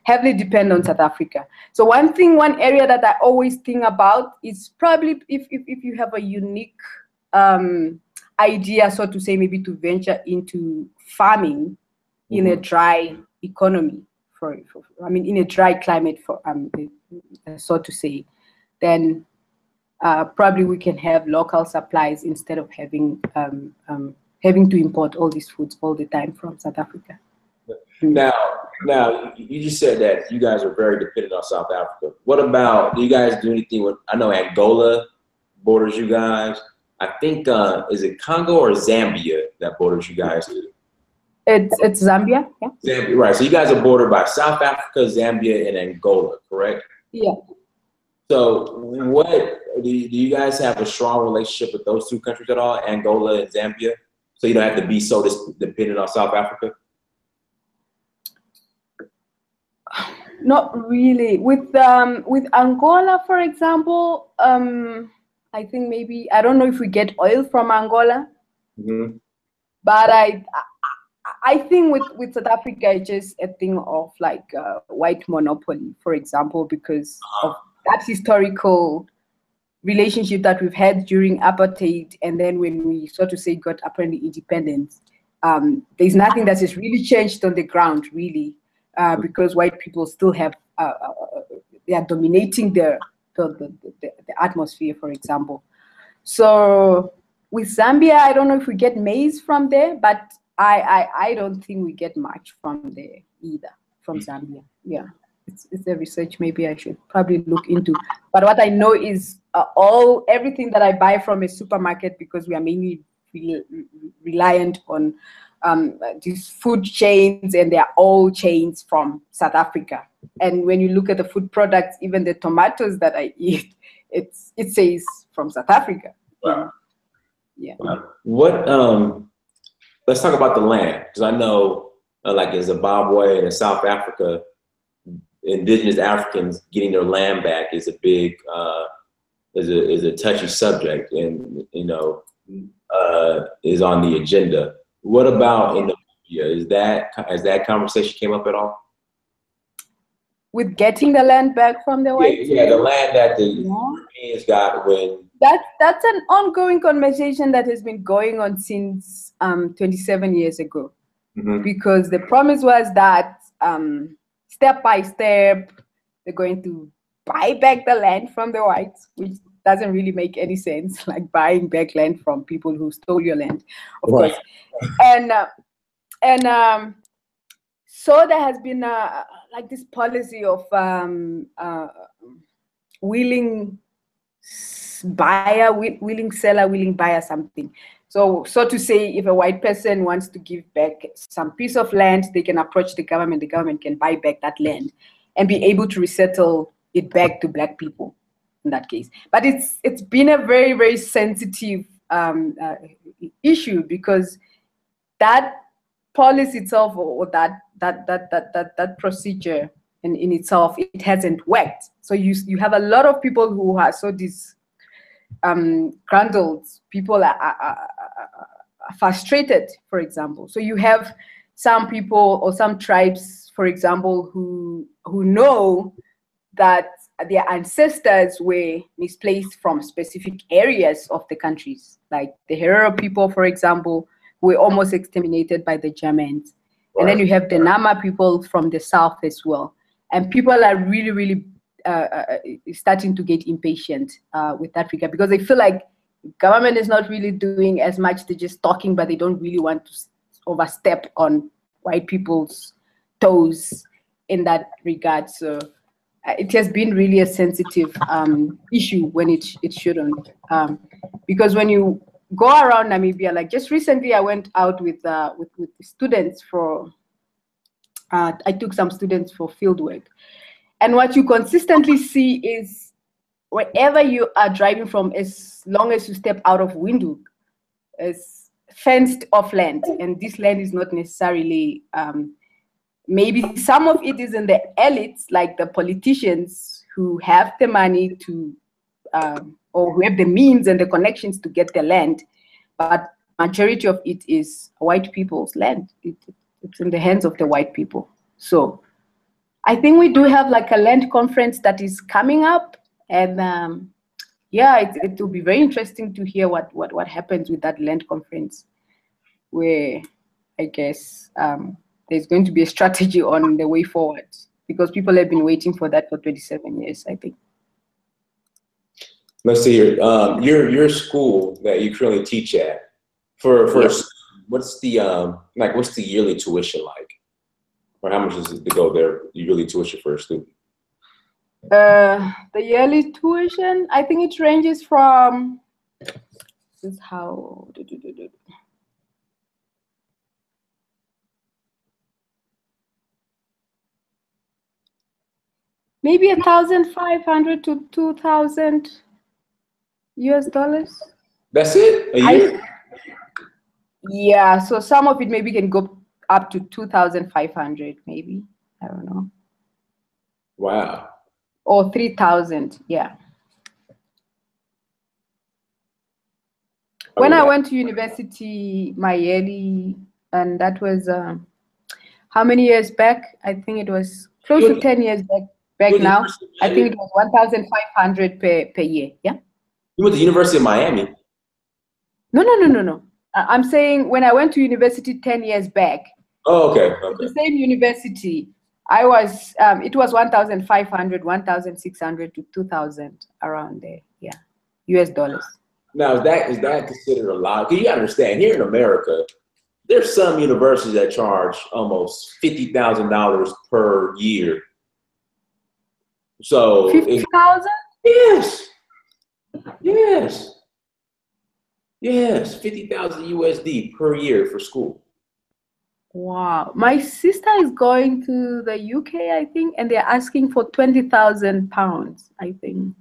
heavily depend on South Africa. So one area that I always think about is probably if you have a unique idea, so to say, maybe to venture into farming in a dry economy, in a dry climate, so to say, then probably we can have local supplies instead of having to import all these foods all the time from South Africa.
Now, you just said that you guys are very dependent on South Africa. What about, do you guys do anything with, I know Angola borders you guys. I think, is it Congo or Zambia that borders you guys?
It's Zambia, yeah.
Zambia, right. So you guys are bordered by South Africa, Zambia, and Angola, correct?
Yeah.
So what, do you guys have a strong relationship with those two countries at all, Angola and Zambia? So you don't have to be so dependent on South Africa?
Not really. With Angola, for example, I think maybe, I don't know if we get oil from Angola, but I think with South Africa, it's just a thing of like white monopoly, for example, because of that historical relationship that we've had during apartheid, and then when we, so to say, got apparently independent, there's nothing that has really changed on the ground, really, because white people still have, they are dominating the atmosphere, for example. So with Zambia, I don't know if we get maize from there, but I don't think we get much from there either, from Zambia. Yeah, it's a research maybe I should probably look into. But what I know is everything that I buy from a supermarket, because we are mainly reliant on these food chains, and they are all chains from South Africa. And when you look at the food products, even the tomatoes that I eat, it says from South Africa.
Wow.
Yeah.
Wow. What let's talk about the land, because I know like in Zimbabwe and in South Africa, indigenous Africans getting their land back is a big is a touchy subject, and is on the agenda. What about in Namibia? Has that conversation came up at all?
With getting the land back from the whites?
Yeah, the land that the Europeans got when...
That's an ongoing conversation that has been going on since 27 years ago.
Mm-hmm.
Because the promise was that step by step, they're going to buy back the land from the whites, which doesn't really make any sense, like buying back land from people who stole your land, of course. And so there has been like this policy of willing buyer, willing seller, willing buyer, something. So to say, if a white person wants to give back some piece of land, they can approach the government can buy back that land and be able to resettle it back to black people in that case. But it's been a very, very sensitive issue, because that policy itself, or that procedure in itself, it hasn't worked. So you have a lot of people who are so disgruntled. People are frustrated, for example. So you have some people or some tribes, for example, who know that their ancestors were misplaced from specific areas of the countries, like the Herero people, for example, were almost exterminated by the Germans. Right. And then you have the Nama people from the south as well. And people are really, really starting to get impatient with Africa, because they feel like government is not really doing as much. They're just talking, but they don't really want to overstep on white people's toes in that regard. So it has been really a sensitive issue when it shouldn't. Because when you go around Namibia, like just recently I went out with students for, I took some students for field work. And what you consistently see is wherever you are driving from, as long as you step out of Windhoek, is fenced off land. And this land is not necessarily, maybe some of it is in the elites, like the politicians who have the money to, or who have the means and the connections to get the land. But majority of it is white people's land. It's in the hands of the white people. So I think we do have like a land conference that is coming up, and yeah, it will be very interesting to hear what happens with that land conference, where I guess there's going to be a strategy on the way forward, because people have been waiting for that for 27 years, I think.
Let's see here. Your school that you currently teach at, what's the yearly tuition like? Or how much is it to go there, the yearly tuition for a student?
The yearly tuition, I think it ranges from, this is how, maybe $1,500 to $2,000 US dollars.
That's it? A year?
Yeah, so some of it maybe can go up to 2,500, maybe. I don't know.
Wow.
Or 3,000, yeah. When I went to university, my yearly, and that was how many years back? I think it was close to 10 years back now. I think it was 1,500 per year, yeah?
You went to the University of Miami?
No. I'm saying when I went to university 10 years back.
Oh, okay.
The same university, I was, it was 1,500, 1,600 to 2,000, around there, yeah, US dollars.
Now, is that considered a lot? Because you understand, here in America, there's some universities that charge almost $50,000 per year. So
50,000?
Yes, yes, yes, 50,000 USD per year for school.
Wow. My sister is going to the UK, I think, and they're asking for 20,000 pounds, I think.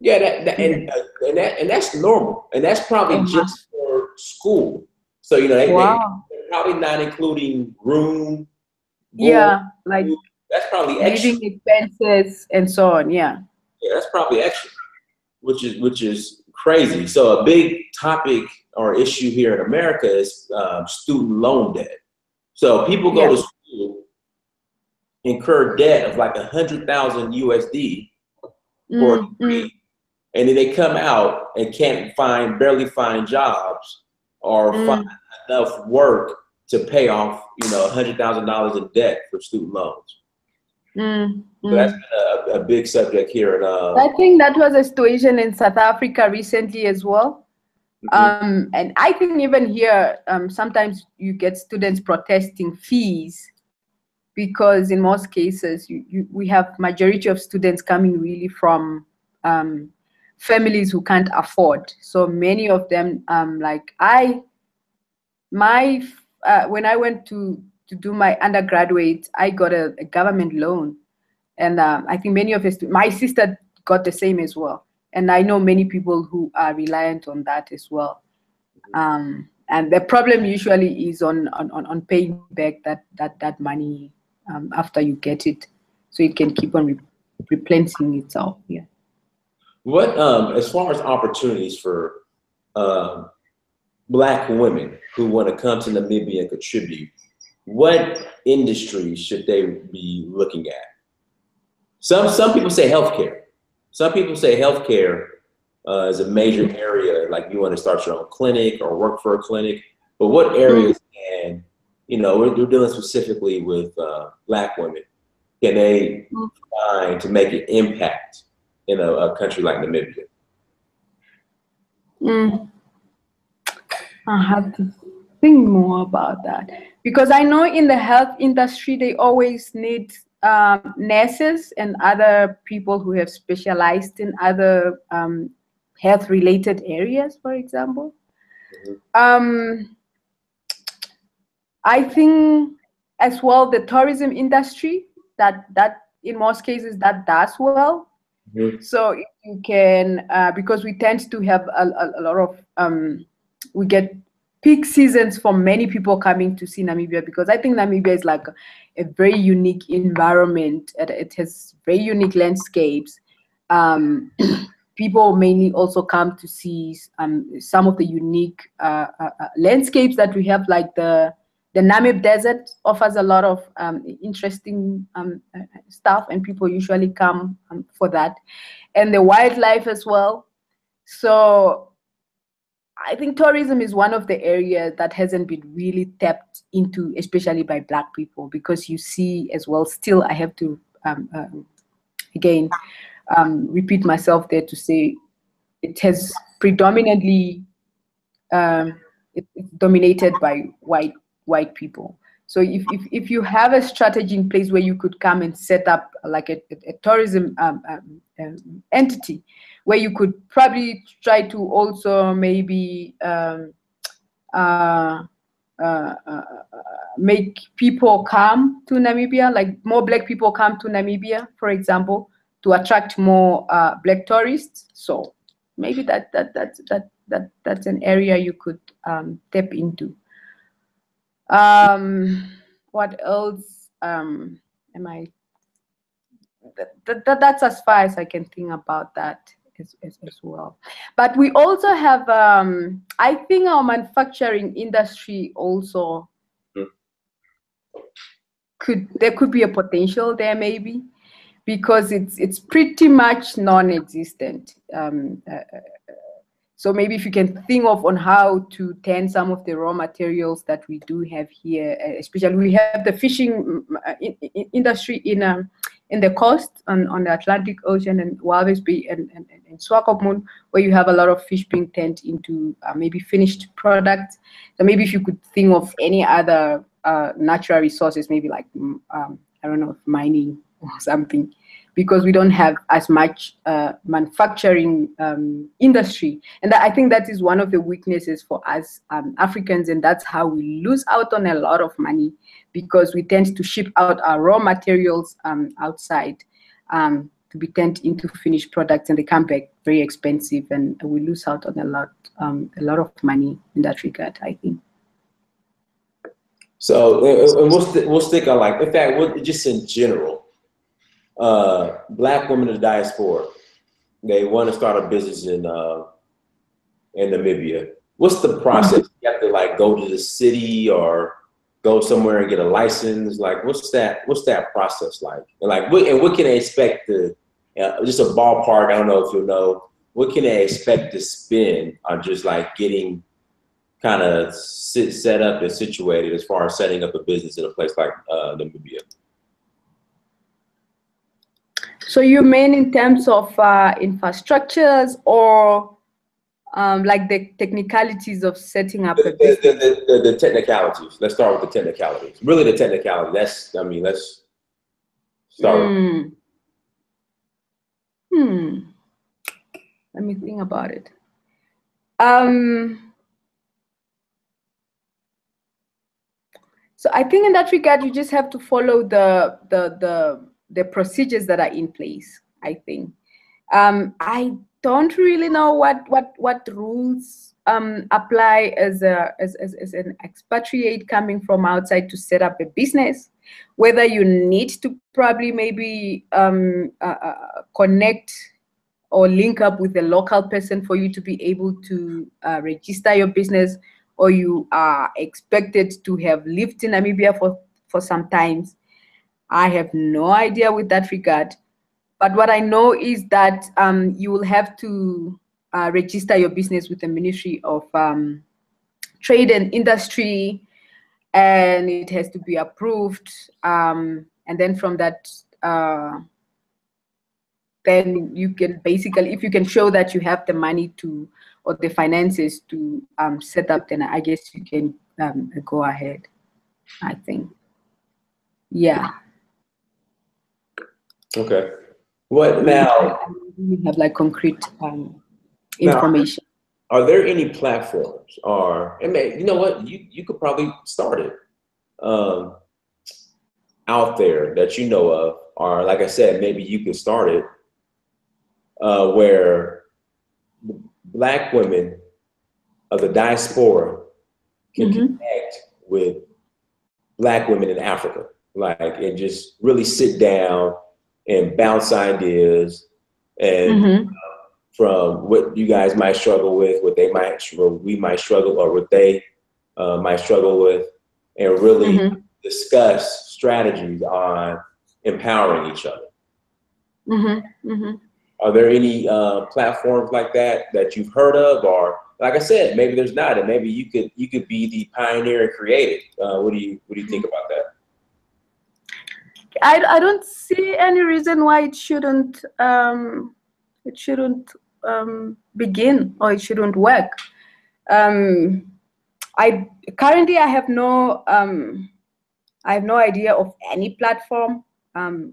Yeah, and that's normal, and that's probably
Oh,
just for school. So you know, they're
wow.
probably not including room, board,
Yeah, like
food. That's probably extra.
living expenses and so on. Yeah.
Yeah, that's probably extra, which is crazy. So a big topic or issue here in America is student loan debt. So people go
Yeah.
to school, incur debt of like 100,000 USD for a degree, and then they come out and can't barely find jobs or find enough work to pay off, you know, $100,000 in debt for student loans. So that's been a big subject here.
I think that was a situation in South Africa recently as well. And I think even here, sometimes you get students protesting fees because in most cases, we have majority of students coming really from families who can't afford. So many of them, like when I went to do my undergraduate, I got a government loan. And I think many of us, my sister got the same as well. And I know many people who are reliant on that as well. And the problem usually is on paying back that money after you get it, so it can keep on replenishing itself. Yeah.
What, as far as opportunities for Black women who want to come to Namibia and contribute, what industries should they be looking at? Some people say healthcare. Some people say healthcare is a major area, like you want to start your own clinic or work for a clinic. But what areas can, you know, we're dealing specifically with Black women, can they find to make an impact in a country like Namibia?
I have to think more about that, because I know in the health industry they always need nurses and other people who have specialized in other health related areas, for example. I think as well the tourism industry, that in most cases that does well. So if you can, because we tend to have a lot of we get peak seasons for many people coming to see Namibia, because I think Namibia is like a very unique environment. It has very unique landscapes. People mainly also come to see some of the unique landscapes that we have, like the Namib Desert offers a lot of interesting stuff, and people usually come for that, and the wildlife as well. So I think tourism is one of the areas that hasn't been really tapped into, especially by Black people, because you see as well, still I have to again repeat myself there to say it has predominantly it's dominated by white people. So if you have a strategy in place where you could come and set up like a tourism entity, where you could probably try to also maybe make people come to Namibia, like more Black people come to Namibia, for example, to attract more Black tourists. So maybe that's an area you could tap into. What else am I? That's as far as I can think about that as well. But we also have, I think our manufacturing industry also there could be a potential there maybe, because it's pretty much non-existent. So maybe if you can think of on how to turn some of the raw materials that we do have here, especially we have the fishing industry in in the coast on the Atlantic Ocean and Walvis Bay and Swakopmund, where you have a lot of fish being turned into maybe finished products. So maybe if you could think of any other natural resources, maybe like, I don't know, mining or something, because we don't have as much manufacturing industry. And I think that is one of the weaknesses for us Africans, and that's how we lose out on a lot of money, because we tend to ship out our raw materials outside to be turned into finished products, and they come back very expensive, and we lose out on a lot of money in that regard, I think.
So we'll stick on, like, in fact, just in general, Black women in the diaspora, they want to start a business in Namibia. What's the process? You have to like go to the city or go somewhere and get a license. Like, what's that process like? And like, what can they expect to? Just a ballpark. I don't know if you'll know. What can they expect to spend on just like getting kind of set up and situated as far as setting up a business in a place like Namibia?
So you mean in terms of infrastructures, or like the technicalities of setting up a business?
The technicalities. Let's start with the technicalities. Really, the technicality. Let's start.
Let me think about it. So I think in that regard, you just have to follow the procedures that are in place, I think. I don't really know what rules apply as an expatriate coming from outside to set up a business, whether you need to probably maybe connect or link up with a local person for you to be able to register your business, or you are expected to have lived in Namibia for some time. I have no idea with that regard. But what I know is that you will have to register your business with the Ministry of Trade and Industry, and it has to be approved. And then from that, then you can basically, if you can show that you have the money to, or the finances to set up, then I guess you can go ahead, I think. Yeah.
Okay. What now?
You have like concrete information.
Now, are there any platforms, or, and you know what, you could probably start it out there that you know of, or like I said, maybe you could start it where Black women of the diaspora can connect with Black women in Africa, like, and just really sit down and bounce ideas and from what you guys might struggle with, what they might, we might struggle, or what they might struggle with, and really discuss strategies on empowering each other. Are there any platforms like that you've heard of, or like I said, maybe there's not, and maybe you could be the pioneer and create it. What do you think about that?
I don't see any reason why it shouldn't begin, or it shouldn't work. I have no idea of any platform in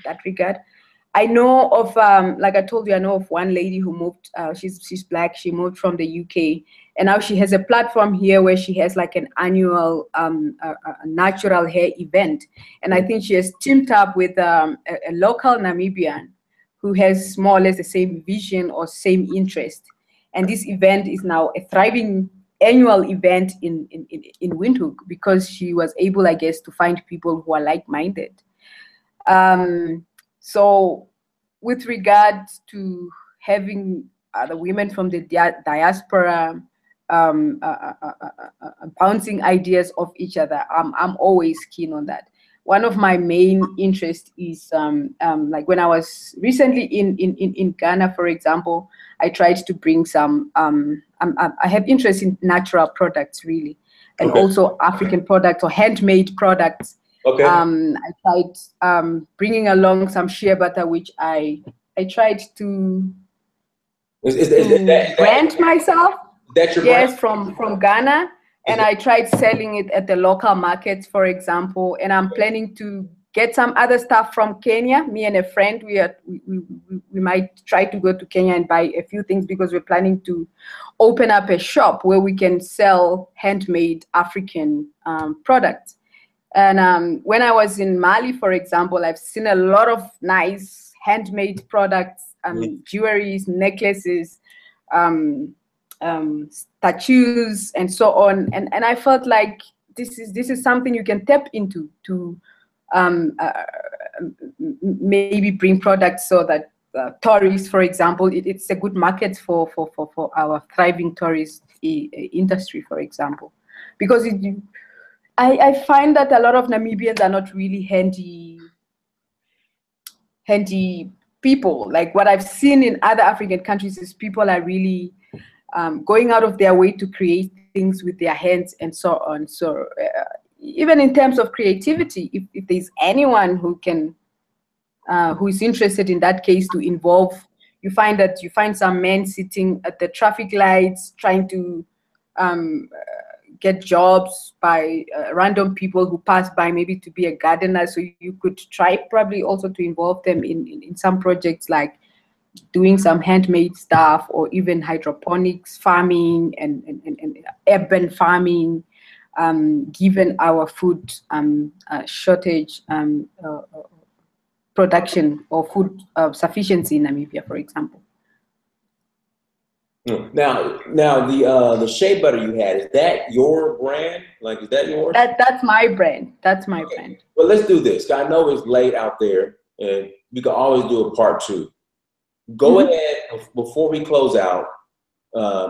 that regard. I know of, like I told you, I know of one lady who moved, she's Black, she moved from the UK, and now she has a platform here where she has like an annual natural hair event. And I think she has teamed up with a local Namibian who has more or less the same vision or same interest. And this event is now a thriving annual event in Windhoek, because she was able, I guess, to find people who are like-minded. So with regard to having the women from the diaspora bouncing ideas off each other, I'm always keen on that. One of my main interests is like when I was recently in Ghana, for example, I tried to bring some, I have interest in natural products really, and also African products or handmade products.
Okay.
I tried bringing along some shea butter, which I tried to brand myself.
That's your
yes,
brand?
from Ghana, and I tried selling it at the local markets, for example. And I'm planning to get some other stuff from Kenya. Me and a friend, we might try to go to Kenya and buy a few things because we're planning to open up a shop where we can sell handmade African products. And when I was in Mali, for example, I've seen a lot of nice handmade products, jewelries, necklaces, statues, and so on. And I felt like this is something you can tap into to maybe bring products so that tourists, for example, it's a good market for our thriving tourist industry, for example, because I find that a lot of Namibians are not really handy people. Like what I've seen in other African countries is people are really going out of their way to create things with their hands and so on. So even in terms of creativity, if there's anyone who can, who is interested in that case to involve, you find some men sitting at the traffic lights trying to get jobs by random people who pass by, maybe to be a gardener. So you could try probably also to involve them in some projects like doing some handmade stuff, or even hydroponics farming and urban farming, given our food shortage, production or food sufficiency in Namibia, for example.
Now the shea butter you had, is that your brand? Like, is that yours?
That's my brand. That's my brand.
Well, let's do this. I know it's late out there, and we can always do a part 2. Go ahead before we close out.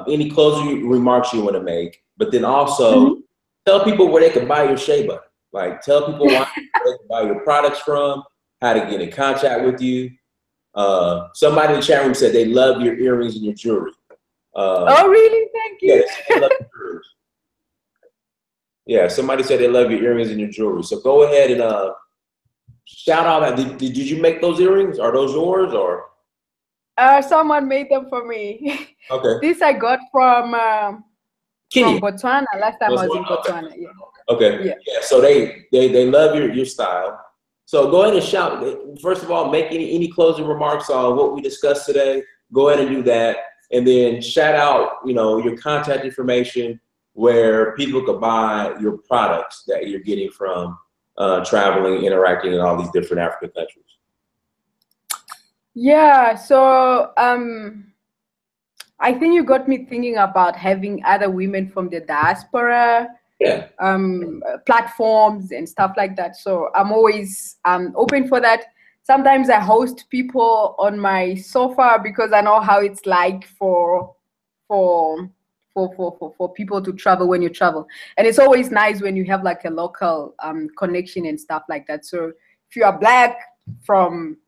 Any closing remarks you want to make, but then also tell people where they can buy your shea butter. Like, tell people where they can buy your products from, how to get in contact with you. Somebody in the chat room said they love your earrings and your jewelry.
Oh, really? Thank you.
Yeah, somebody said they love your earrings and your jewelry. So go ahead and shout out. Did you make those earrings? Are those yours or?
Someone made them for me.
Okay.
This I got from
Kenya.
Botswana. Last time I was in Botswana. Yeah.
Okay. Yeah. So they love your style. So go ahead and shout. First of all, make any closing remarks on what we discussed today. Go ahead and do that, and then shout out your contact information where people could buy your products that you're getting from traveling, interacting in all these different African countries.
Yeah, so I think you got me thinking about having other women from the diaspora platforms and stuff like that. So I'm always open for that. Sometimes I host people on my sofa because I know how it's like for people to travel when you travel. And it's always nice when you have like a local connection and stuff like that. So if you are Black from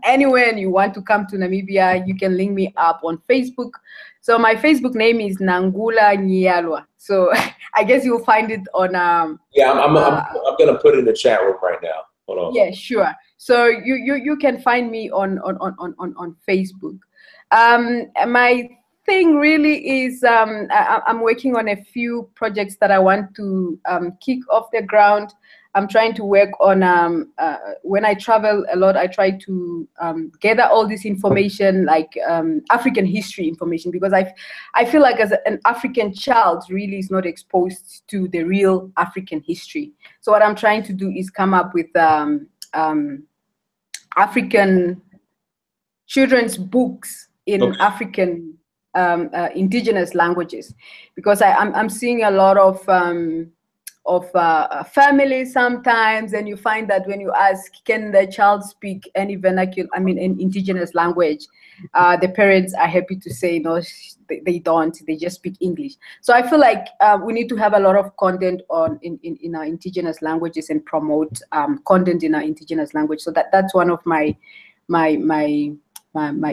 anywhere and you want to come to Namibia, you can link me up on Facebook. So my Facebook name is Nangula Nghiyalwa. So I guess you'll find it on I'm
gonna put it in the chat room right now. Hold on.
Yeah, sure. So you can find me on Facebook. My thing really is I'm working on a few projects that I want to kick off the ground. I'm trying to work on when I travel a lot, I try to gather all this information, like African history information, because I feel like as an African child really is not exposed to the real African history. So what I'm trying to do is come up with African children's books in African indigenous languages, because I'm seeing a lot of families sometimes, and you find that when you ask, can the child speak any vernacular, an indigenous language, the parents are happy to say no, they don't, they just speak English. So I feel like we need to have a lot of content in our indigenous languages and promote content in our indigenous language. So that's one of my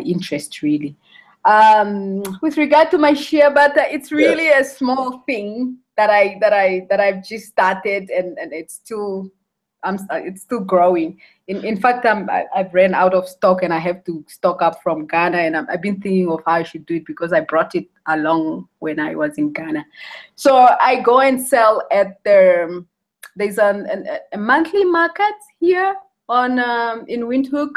interest really. With regard to my shea butter, it's really a small thing that I've just started, and it's still it's still growing. In fact, I've ran out of stock and I have to stock up from Ghana, and I've been thinking of how I should do it because I brought it along when I was in Ghana. So I go and sell at there's a monthly market here on in Windhoek,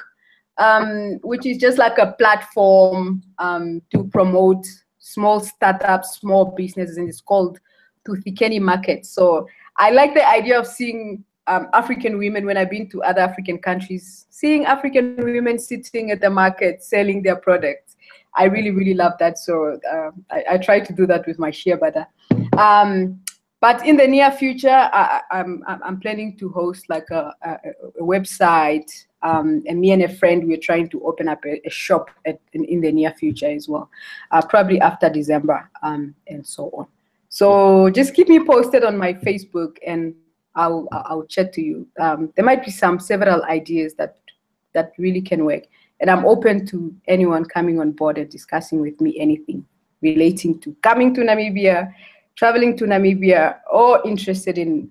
which is just like a platform to promote small startups, small businesses, and it's called Tufikeni Market. So I like the idea of seeing African women when I've been to other African countries, seeing African women sitting at the market selling their products. I really, really love that. So I try to do that with my shea butter. But in the near future, I'm planning to host like a website, and me and a friend, we're trying to open up a shop in the near future as well, probably after December, and so on. So just keep me posted on my Facebook, and I'll chat to you. There might be several ideas that really can work, and I'm open to anyone coming on board and discussing with me anything relating to coming to Namibia, traveling to Namibia, or interested in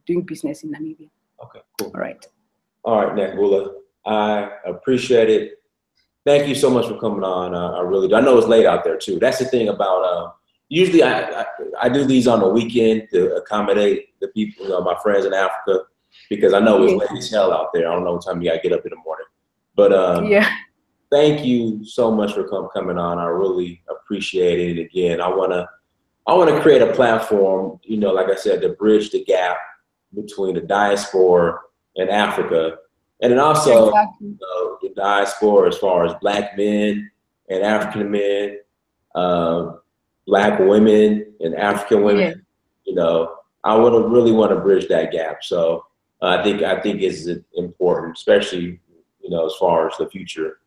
doing business in Namibia.
Okay, cool.
All right.
All right, Nangula, I appreciate it. Thank you so much for coming on. I really do. I know it's late out there too. That's the thing about, usually I do these on the weekend to accommodate the people, my friends in Africa, because I know it's late as hell out there. I don't know what time you gotta get up in the morning. But
yeah.
Thank you so much for coming on. I really appreciate it. Again, I wanna create a platform, like I said, to bridge the gap between the diaspora and Africa. And then also the diaspora as far as Black men and African men, Black women and African women. Yeah. I really want to bridge that gap. So I think it's important, especially as far as the future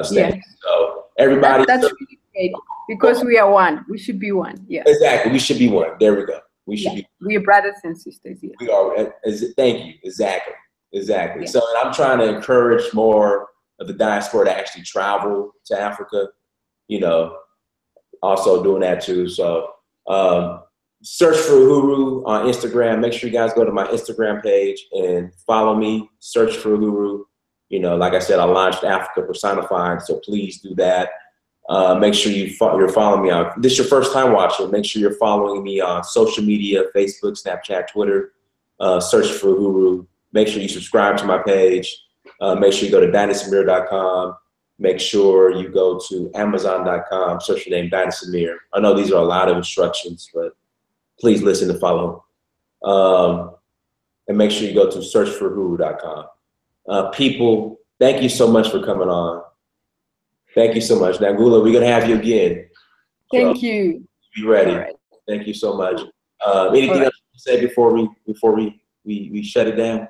stage. So everybody,
that's really great, because we are one. We should be one. Yeah.
Exactly. We should be one. There we go. We should be.
We are brothers and sisters. Yeah.
We are. Thank you. Exactly.
Yeah.
So I'm trying to encourage more of the diaspora to actually travel to Africa. Also doing that too. So search for Uhuru on Instagram. Make sure you guys go to my Instagram page and follow me. Search for Uhuru. Like I said, I launched Africa Personified, so please do that. Make sure you're following me on. This is your first time watching. Make sure you're following me on social media: Facebook, Snapchat, Twitter. Search for Uhuru. Make sure you subscribe to my page. Make sure you go to dynasamir.com. Make sure you go to amazon.com. Search your name, Dynasamir. I know these are a lot of instructions, but please listen and follow. And make sure you go to searchforuhuru.com. People, thank you so much for coming on. Thank you so much. Nangula, we're going to have you again.
Thank you.
Be ready.
Right.
Thank you so much. Anything else to say before we shut it down?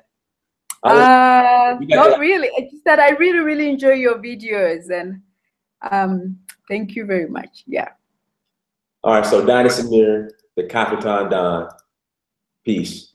Not really. It's just that I really, really enjoy your videos, and thank you very much. Yeah.
All right. So Dynasamir, the Kapitan Don. Peace.